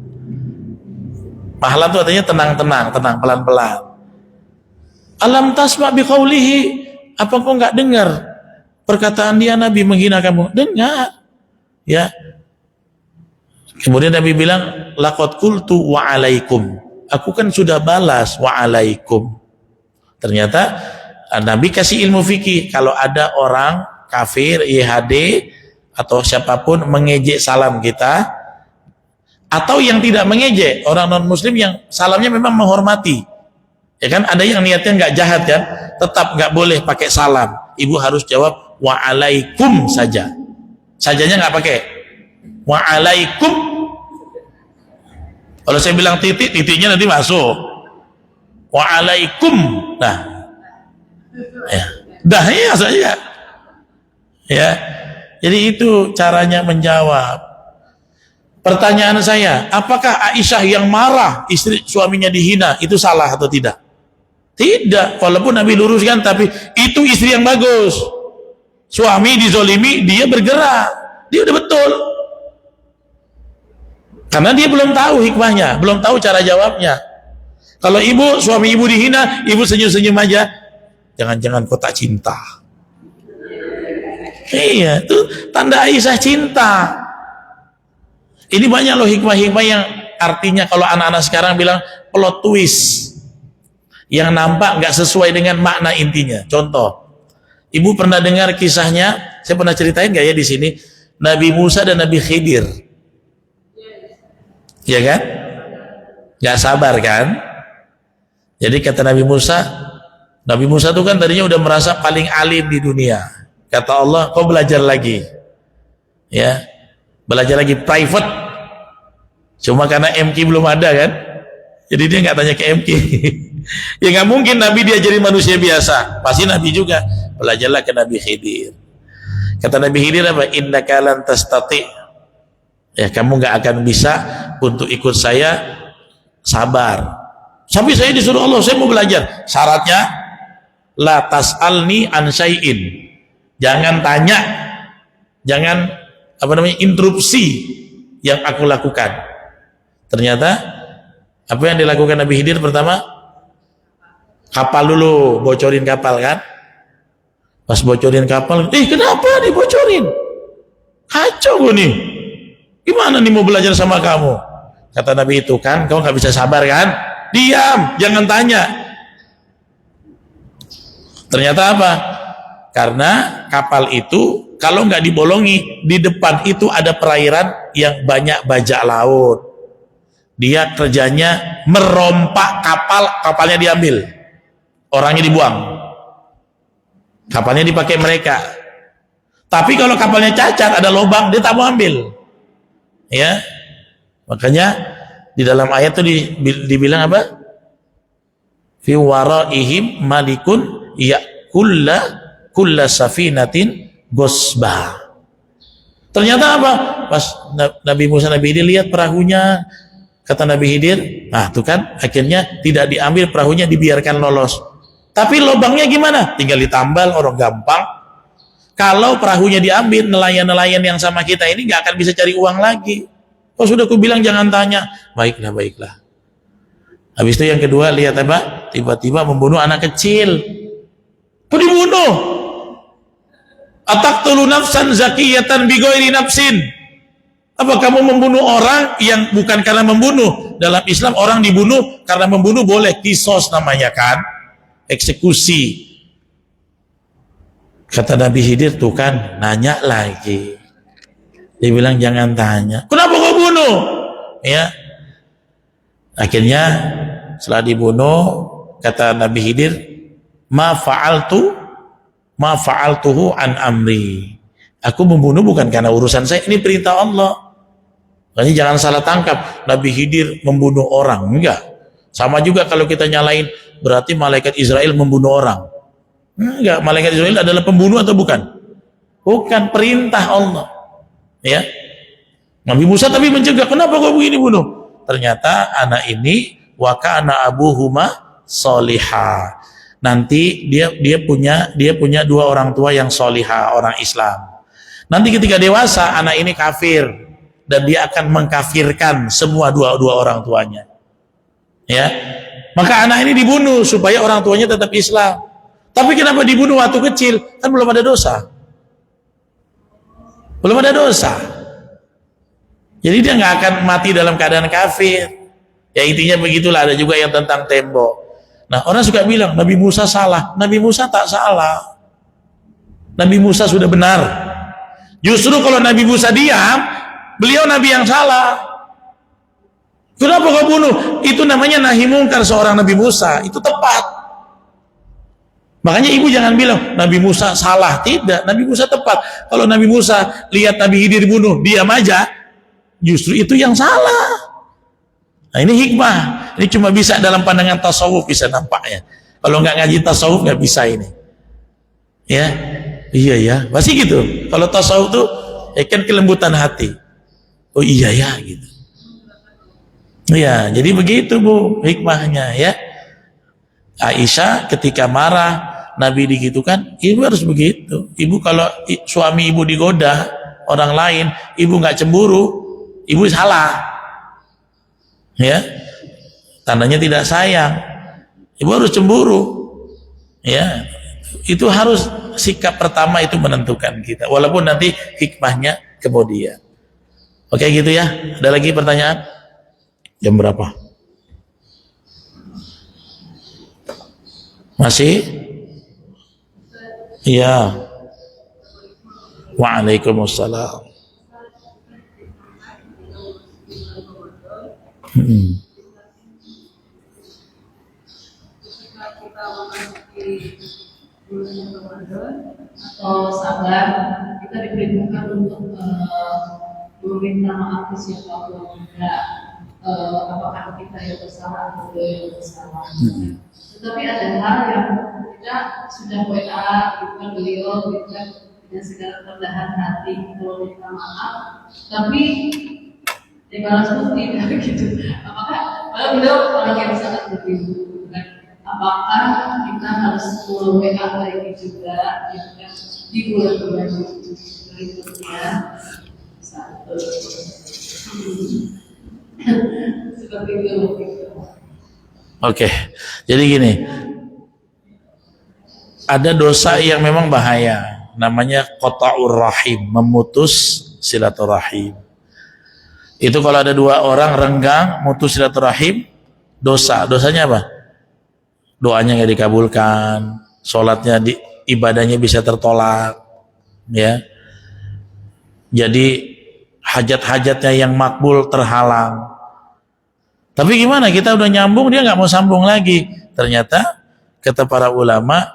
Mahlan itu artinya tenang, pelan-pelan. Alam tasma biqaulihi, apa kau nggak dengar perkataan dia Nabi menghina kamu? Dengar, ya. Kemudian Nabi bilang, laqad qultu wa alaikum. Aku kan sudah balas wa alaikum. Ternyata Nabi kasih ilmu fikih, kalau ada orang kafir, YHD atau siapapun mengejek salam kita, atau yang tidak mengejek, orang non muslim yang salamnya memang menghormati, ya kan, ada yang niatnya nggak jahat kan, tetap nggak boleh pakai salam. Ibu harus jawab waalaikum saja, sajanya nggak pakai waalaikum. Kalau saya bilang titik, titiknya nanti masuk waalaikum. Nah, ya, dah ya saja. Ya, jadi itu caranya menjawab. Pertanyaan saya, apakah Aisyah yang marah istri suaminya dihina itu salah atau tidak? Tidak, walaupun Nabi luruskan, tapi itu istri yang bagus. Suami dizolimi, dia bergerak, dia udah betul. Karena dia belum tahu hikmahnya, belum tahu cara jawabnya. Kalau suami ibu dihina, ibu senyum-senyum aja. Jangan-jangan kau tak cinta. Iya, itu tanda Aisyah cinta. Ini banyak loh hikmah-hikmah yang artinya kalau anak-anak sekarang bilang plot twist, yang nampak nggak sesuai dengan makna intinya. Contoh, ibu pernah dengar kisahnya? Saya pernah ceritain nggak ya di sini? Nabi Musa dan Nabi Khidir, ya kan? Nggak sabar kan? Jadi kata Nabi Musa itu kan tadinya udah merasa paling alim di dunia. Kata Allah, kau belajar lagi, ya, belajar lagi private. Cuma karena MQ belum ada kan, jadi dia nggak tanya ke MQ. Ya nggak mungkin Nabi diajari manusia biasa, pasti Nabi juga. Belajarlah ke Nabi Khidir. Kata Nabi Khidir apa? Innaka lan tastati. Ya kamu nggak akan bisa untuk ikut saya, sabar. Sampai saya disuruh Allah, saya mau belajar. Syaratnya la tas'alni an syai'in. Jangan tanya, jangan interupsi yang aku lakukan. Ternyata apa yang dilakukan Nabi Khidir pertama? Kapal dulu, bocorin kapal kan? Pas bocorin kapal, kenapa dibocorin? Kacau gue nih. Gimana nih mau belajar sama kamu? Kata Nabi itu kan, kau nggak bisa sabar kan? Diam, jangan tanya. Ternyata apa? Karena kapal itu kalau nggak dibolongi, di depan itu ada perairan yang banyak bajak laut. Dia kerjanya merompak kapal, kapalnya diambil, orangnya dibuang, kapalnya dipakai mereka. Tapi kalau kapalnya cacat, ada lubang, dia tak mau ambil. Ya, makanya di dalam ayat itu dibilang apa? Fi waraihim malikun kulla safinatin gosba. Ternyata apa? Pas Nabi Musa Nabi Khidir lihat perahunya, kata Nabi Khidir, nah tuh kan akhirnya tidak diambil perahunya, dibiarkan lolos. Tapi lubangnya gimana? Tinggal ditambal, orang gampang. Kalau perahunya diambil, nelayan-nelayan yang sama kita ini nggak akan bisa cari uang lagi. Oh sudah aku bilang jangan tanya. Baiklah, baiklah. Habis itu yang kedua, lihat apa? Tiba-tiba membunuh anak kecil. Kok dibunuh? Ataqtulu nafsan zakiyatan bighairi nafsin. Apa kamu membunuh orang yang bukan karena membunuh? Dalam Islam orang dibunuh karena membunuh boleh, kisos namanya kan? Eksekusi. Kata Nabi Khidir tuh kan, nanya lagi. Dia bilang jangan tanya. Kenapa kau bunuh? Ya. Akhirnya setelah dibunuh, kata Nabi Khidir, ma fa'altuhu an amri. Aku membunuh bukan karena urusan saya, ini perintah Allah. Makanya jangan salah tangkap, Nabi Khidir membunuh orang, enggak. Sama juga kalau kita nyalain, berarti malaikat Israel membunuh orang. Enggak, malaikat Israel adalah pembunuh atau bukan? Bukan, perintah Allah. Ya. Nabi Musa tapi mencegah, kenapa kau begini bunuh? Ternyata anak ini wa kana abuhuma solihah. Nanti dia punya dua orang tua yang solihah, orang Islam. Nanti ketika dewasa anak ini kafir dan dia akan mengkafirkan semua dua orang tuanya. Ya. Maka anak ini dibunuh supaya orang tuanya tetap Islam. Tapi kenapa dibunuh waktu kecil? Kan belum ada dosa. Belum ada dosa. Jadi dia nggak akan mati dalam keadaan kafir. Ya intinya begitulah. Ada juga yang tentang tembok. Nah orang suka bilang Nabi Musa salah. Nabi Musa tak salah. Nabi Musa sudah benar. Justru kalau Nabi Musa diam, beliau Nabi yang salah. Kenapa kau bunuh? Itu namanya nahi mungkar seorang Nabi Musa. Itu tepat. Makanya ibu jangan bilang Nabi Musa salah. Tidak, Nabi Musa tepat. Kalau Nabi Musa lihat Nabi Khidir dibunuh, diam aja, justru itu yang salah. Nah ini hikmah. Ini cuma bisa dalam pandangan tasawuf bisa nampaknya. Kalau nggak ngaji tasawuf nggak bisa ini. Ya, iya ya, pasti gitu. Kalau tasawuf tuh kan kelembutan hati. Oh iya ya gitu. Ya, jadi begitu Bu hikmahnya ya. Aisyah ketika marah Nabi digitukan, ibu harus begitu. Ibu kalau suami ibu digoda orang lain, ibu nggak cemburu, ibu salah. Ya, tandanya tidak sayang. Ibu harus cemburu. Ya, itu harus sikap pertama itu menentukan kita. Walaupun nanti hikmahnya kemudian. Oke gitu ya. Ada lagi pertanyaan? Jam berapa? Masih? Iya. Waalaikumsalam. Atau sabar, kita diperintahkan untuk meminta maaf ke siapapun juga, apakah kita yang bersalah atau beliau yang bersalah. Tetapi ada hal yang kita sudah WA, gitu kan beliau, gitu kan dengan segala kerendahan hati kalau minta maaf, tapi dibalas pun tidak gitu. Apakah beliau orang yang sangat begitu kan? Apakah kita harus WA lagi juga, gitu kan? di bulan-bulan berikutnya saat seperti itu. Oke, jadi gini, ada dosa yang memang bahaya, namanya qata'ur rahim, memutus silaturahim. Itu kalau ada dua orang renggang mutus silaturahim, dosanya apa? Doanya nggak dikabulkan, sholatnya ibadahnya bisa tertolak, ya. Jadi hajat-hajatnya yang makbul terhalang. Tapi gimana, kita udah nyambung, dia nggak mau sambung lagi. Ternyata kata para ulama,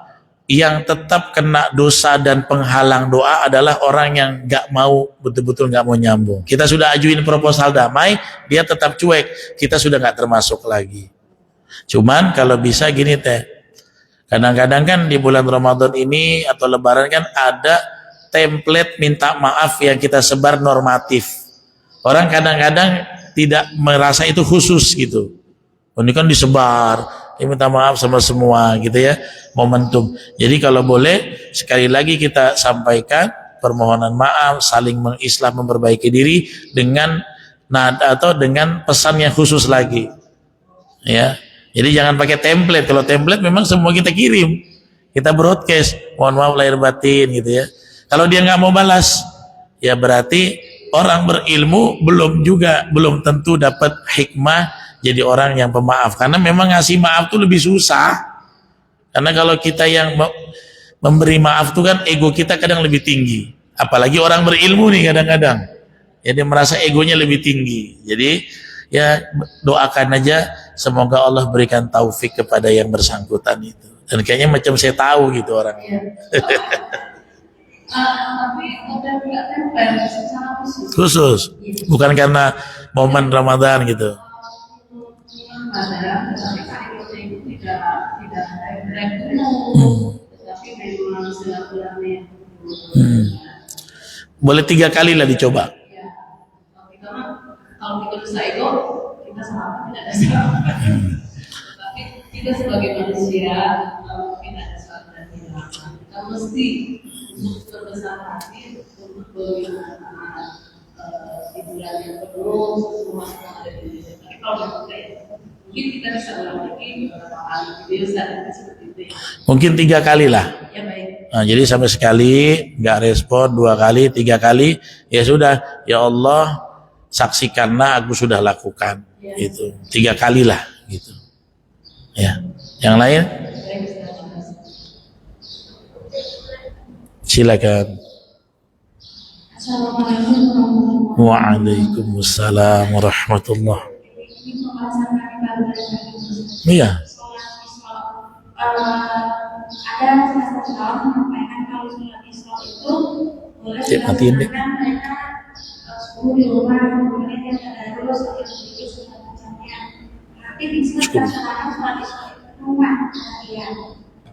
yang tetap kena dosa dan penghalang doa adalah orang yang nggak mau, betul-betul nggak mau nyambung. Kita sudah ajuin proposal damai, dia tetap cuek, kita sudah nggak termasuk lagi. Cuman kalau bisa gini teh, kadang-kadang kan di bulan Ramadan ini atau Lebaran kan ada template minta maaf yang kita sebar normatif. Orang kadang-kadang tidak merasa itu khusus gitu. Ini kan disebar, ya minta maaf sama semua gitu ya, momentum. Jadi kalau boleh sekali lagi kita sampaikan permohonan maaf, saling mengislah, memperbaiki diri dengan atau dengan pesan yang khusus lagi. Ya. Jadi jangan pakai template. Kalau template memang semua kita kirim, kita broadcast, mohon maaf lahir batin gitu ya. Kalau dia nggak mau balas, ya berarti orang berilmu belum tentu dapat hikmah jadi orang yang pemaaf. Karena memang ngasih maaf tuh lebih susah. Karena kalau kita yang memberi maaf tuh kan ego kita kadang lebih tinggi. Apalagi orang berilmu nih kadang-kadang. Jadi merasa egonya lebih tinggi. Jadi ya doakan aja semoga Allah berikan taufik kepada yang bersangkutan itu. Dan kayaknya macam saya tahu gitu orangnya. Tapi udah nggak tempel secara khusus. Khusus, bukan karena momen Ramadan gitu. Ada, tetapi kalimatnya itu tidak direct dulu, tetapi memang silaturahmi. Boleh 3 kali lah dicoba. Ya, kita mah kalau kita bisa ego, kita sama tidak ada salah. Tapi kita sebagai manusia, mungkin ada salah dan tidak. Kita mesti berbesar hati untuk bagaimana di bulan yang penuh semua ada di Indonesia. Tapi kalau kita mungkin kita bisa ulang lagi beberapa kali biasa seperti itu ya. Mungkin 3 kali lah. Ya baik. Nah, jadi sampai sekali nggak respon, 2 kali, 3 kali, ya sudah, ya Allah saksikanlah aku sudah lakukan, Ya. gitu. 3 kali lah, gitu. Ya, yang lain silakan. Assalamualaikum. Waalaikumsalam warahmatullah. Ini pembahasan kami baru dari Iya. ada salah satu menyampaikan kalau sholat Isra itu boleh dilaksanakan mereka 10 di rumah, kemudian yang tadarus atau sedikit segala macamnya. Tapi bisa dilaksanakan sholat Isra itu di rumah kalian.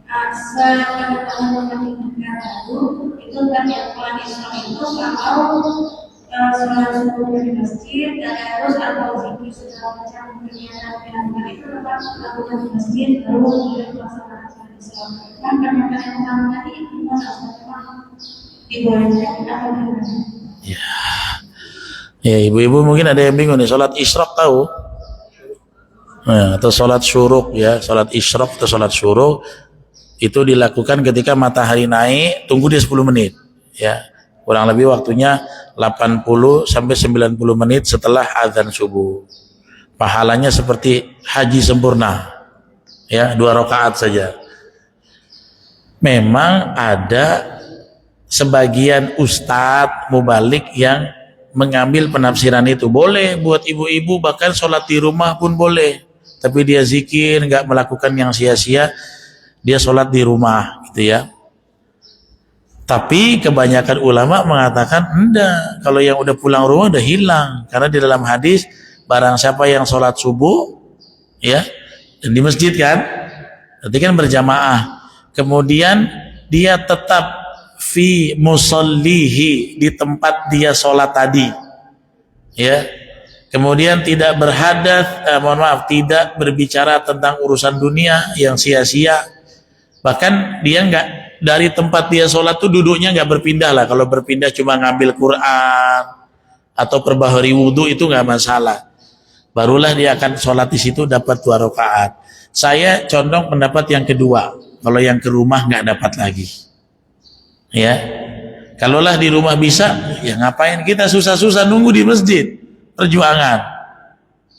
Sepengetahuan teman-teman baru itu kan yang sholat Isra itu kalau sholat subuh di masjid, tadarus atau zikir segala macam kegiatan itu tetap dilakukan di masjid baru boleh melaksanakan sholat Isra. Kan pernyataan yang pertama tadi itu dibolehkan atau bagaimana? Ya, ibu-ibu mungkin ada yang bingung nih, sholat isyraq tahu? Nah, atau sholat syuruk ya, sholat isyraq atau sholat syuruk itu dilakukan ketika matahari naik, tunggu dia 10 menit ya. Kurang lebih waktunya 80 sampai 90 menit setelah azan subuh. Pahalanya seperti haji sempurna. Ya, 2 rakaat saja. Memang ada sebagian ustadz mubalik yang mengambil penafsiran itu. Boleh buat ibu-ibu, bahkan sholat di rumah pun boleh. Tapi dia zikir, nggak melakukan yang sia-sia, dia sholat di rumah gitu ya. Tapi kebanyakan ulama mengatakan enggak, kalau yang udah pulang rumah udah hilang. Karena di dalam hadis, barang siapa yang sholat subuh ya, dan di masjid kan, berarti kan berjamaah, kemudian dia tetap fi musallihi, di tempat dia sholat tadi ya, kemudian tidak berhadas, tidak berbicara tentang urusan dunia yang sia-sia, bahkan dia dari tempat dia sholat tuh duduknya nggak berpindah lah. Kalau berpindah cuma ngambil Quran atau perbahari wudhu itu nggak masalah. Barulah dia akan sholat di situ dapat 2 rakaat. Saya condong pendapat yang kedua. Kalau yang ke rumah nggak dapat lagi. Ya, kalaulah di rumah bisa, ya ngapain kita susah-susah nunggu di masjid? Perjuangan.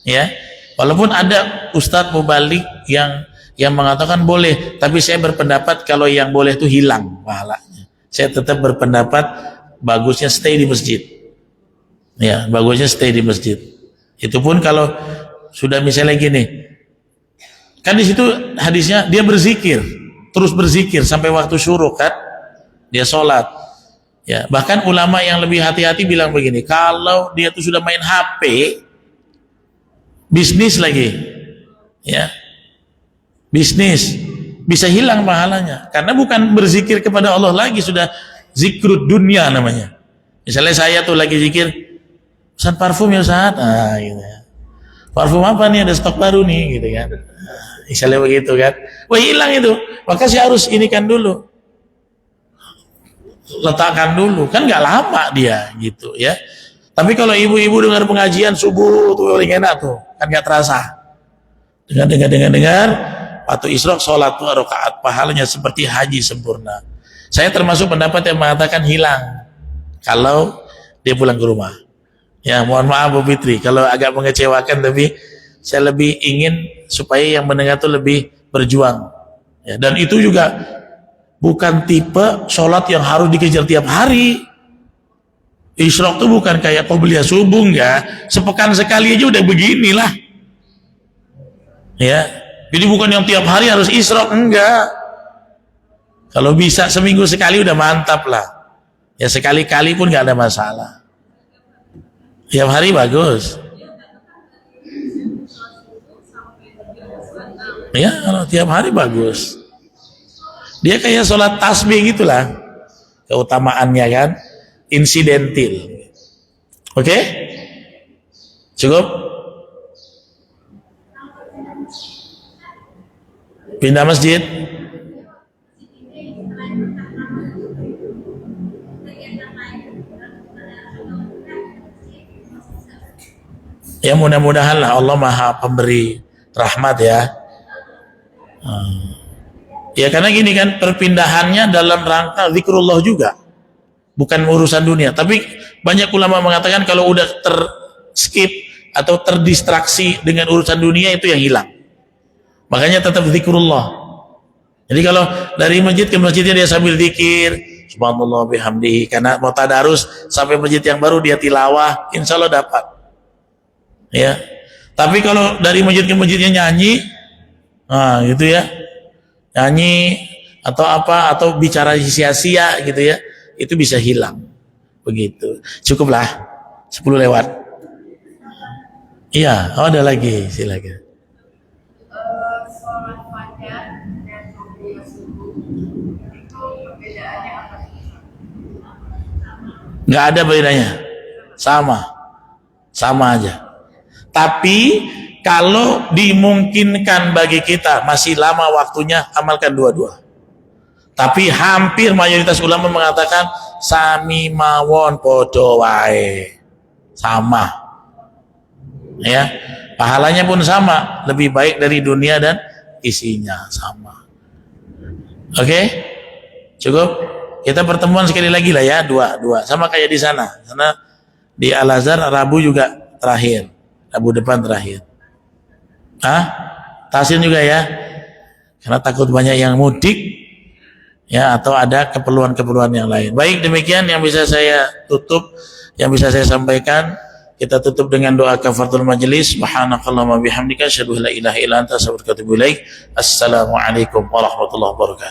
Ya, walaupun ada ustadz mubalik yang mengatakan boleh, tapi saya berpendapat kalau yang boleh itu hilang pahalanya. Saya tetap berpendapat bagusnya stay di masjid. Ya, bagusnya stay di masjid. Itu pun kalau sudah misalnya gini, kan di situ hadisnya dia berzikir, terus berzikir sampai waktu syuruk kan, dia sholat. Ya, bahkan ulama yang lebih hati-hati bilang begini, kalau dia tuh sudah main HP, bisnis lagi, ya, bisnis bisa hilang pahalanya, karena bukan berzikir kepada Allah lagi, sudah zikrud dunia namanya. Misalnya saya tuh lagi zikir, pesan parfum ya Ustaz, gitu ya. Parfum apa nih, ada stok baru nih, gitu kan. Misalnya begitu kan, wah hilang itu, maka saya harus inikan dulu, letakkan dulu, kan nggak lama dia gitu ya. Tapi kalau ibu-ibu dengar pengajian subuh tuh paling enak tuh, kan nggak terasa. Dengar, waktu Isra sholat 2 rakaat, pahalanya seperti haji sempurna. Saya termasuk pendapat yang mengatakan hilang kalau dia pulang ke rumah. Ya, mohon maaf Bu Fitri kalau agak mengecewakan, tapi saya lebih ingin supaya yang mendengar itu lebih berjuang. Ya, dan itu juga bukan tipe sholat yang harus dikejar tiap hari. Isyraq itu bukan kayak qobliyah subuh, enggak. Sepekan sekali aja udah beginilah. Ya, jadi bukan yang tiap hari harus Isyraq, enggak. Kalau bisa seminggu sekali udah mantap lah. Ya sekali-kali pun nggak ada masalah. Tiap hari bagus. Ya, kalau tiap hari bagus. Dia kayak sholat tasbih gitulah. Keutamaannya kan insidentil. Oke? Cukup? Pindah masjid. Ya mudah-mudahan lah, Allah Maha Pemberi rahmat ya. Ya karena gini kan, perpindahannya dalam rangka zikrullah juga, bukan urusan dunia. Tapi banyak ulama mengatakan kalau udah terskip atau terdistraksi dengan urusan dunia itu yang hilang. Makanya tetap zikrullah. Jadi kalau dari masjid ke masjidnya dia sambil zikir subhanallah bihamdihi, karena mau tadarus sampai masjid yang baru dia tilawah, insya Allah dapat. Ya. Tapi kalau dari masjid ke masjidnya nyanyi, nah gitu ya, nyanyi atau apa, atau bicara sia-sia gitu ya, itu bisa hilang. Begitu. Cukuplah 10 lewat. Iya, oh ada lagi, silakan. Sholat fajar dan qobliyah subuh itu perbedaannya apa? Nggak ada bedanya, sama aja. Tapi kalau dimungkinkan bagi kita masih lama waktunya, amalkan dua-dua. Tapi hampir mayoritas ulama mengatakan sami mawon podo wae, sama. Ya, pahalanya pun sama, lebih baik dari dunia dan isinya, sama. Oke? Cukup? Kita pertemuan sekali lagi lah ya, dua, sama kayak di sana. Sana di Al-Azhar Rabu juga terakhir, Rabu depan terakhir. Tasin juga ya, karena takut banyak yang mudik ya, atau ada keperluan-keperluan yang lain. Baik, demikian yang bisa saya tutup, yang bisa saya sampaikan. Kita tutup dengan doa kafaratul majelis. Subhanakallahumma bihamdika asyhadu an la ilaha illa anta astaghfiruka wa atubu ilaik. Assalamualaikum warahmatullahi wabarakatuh.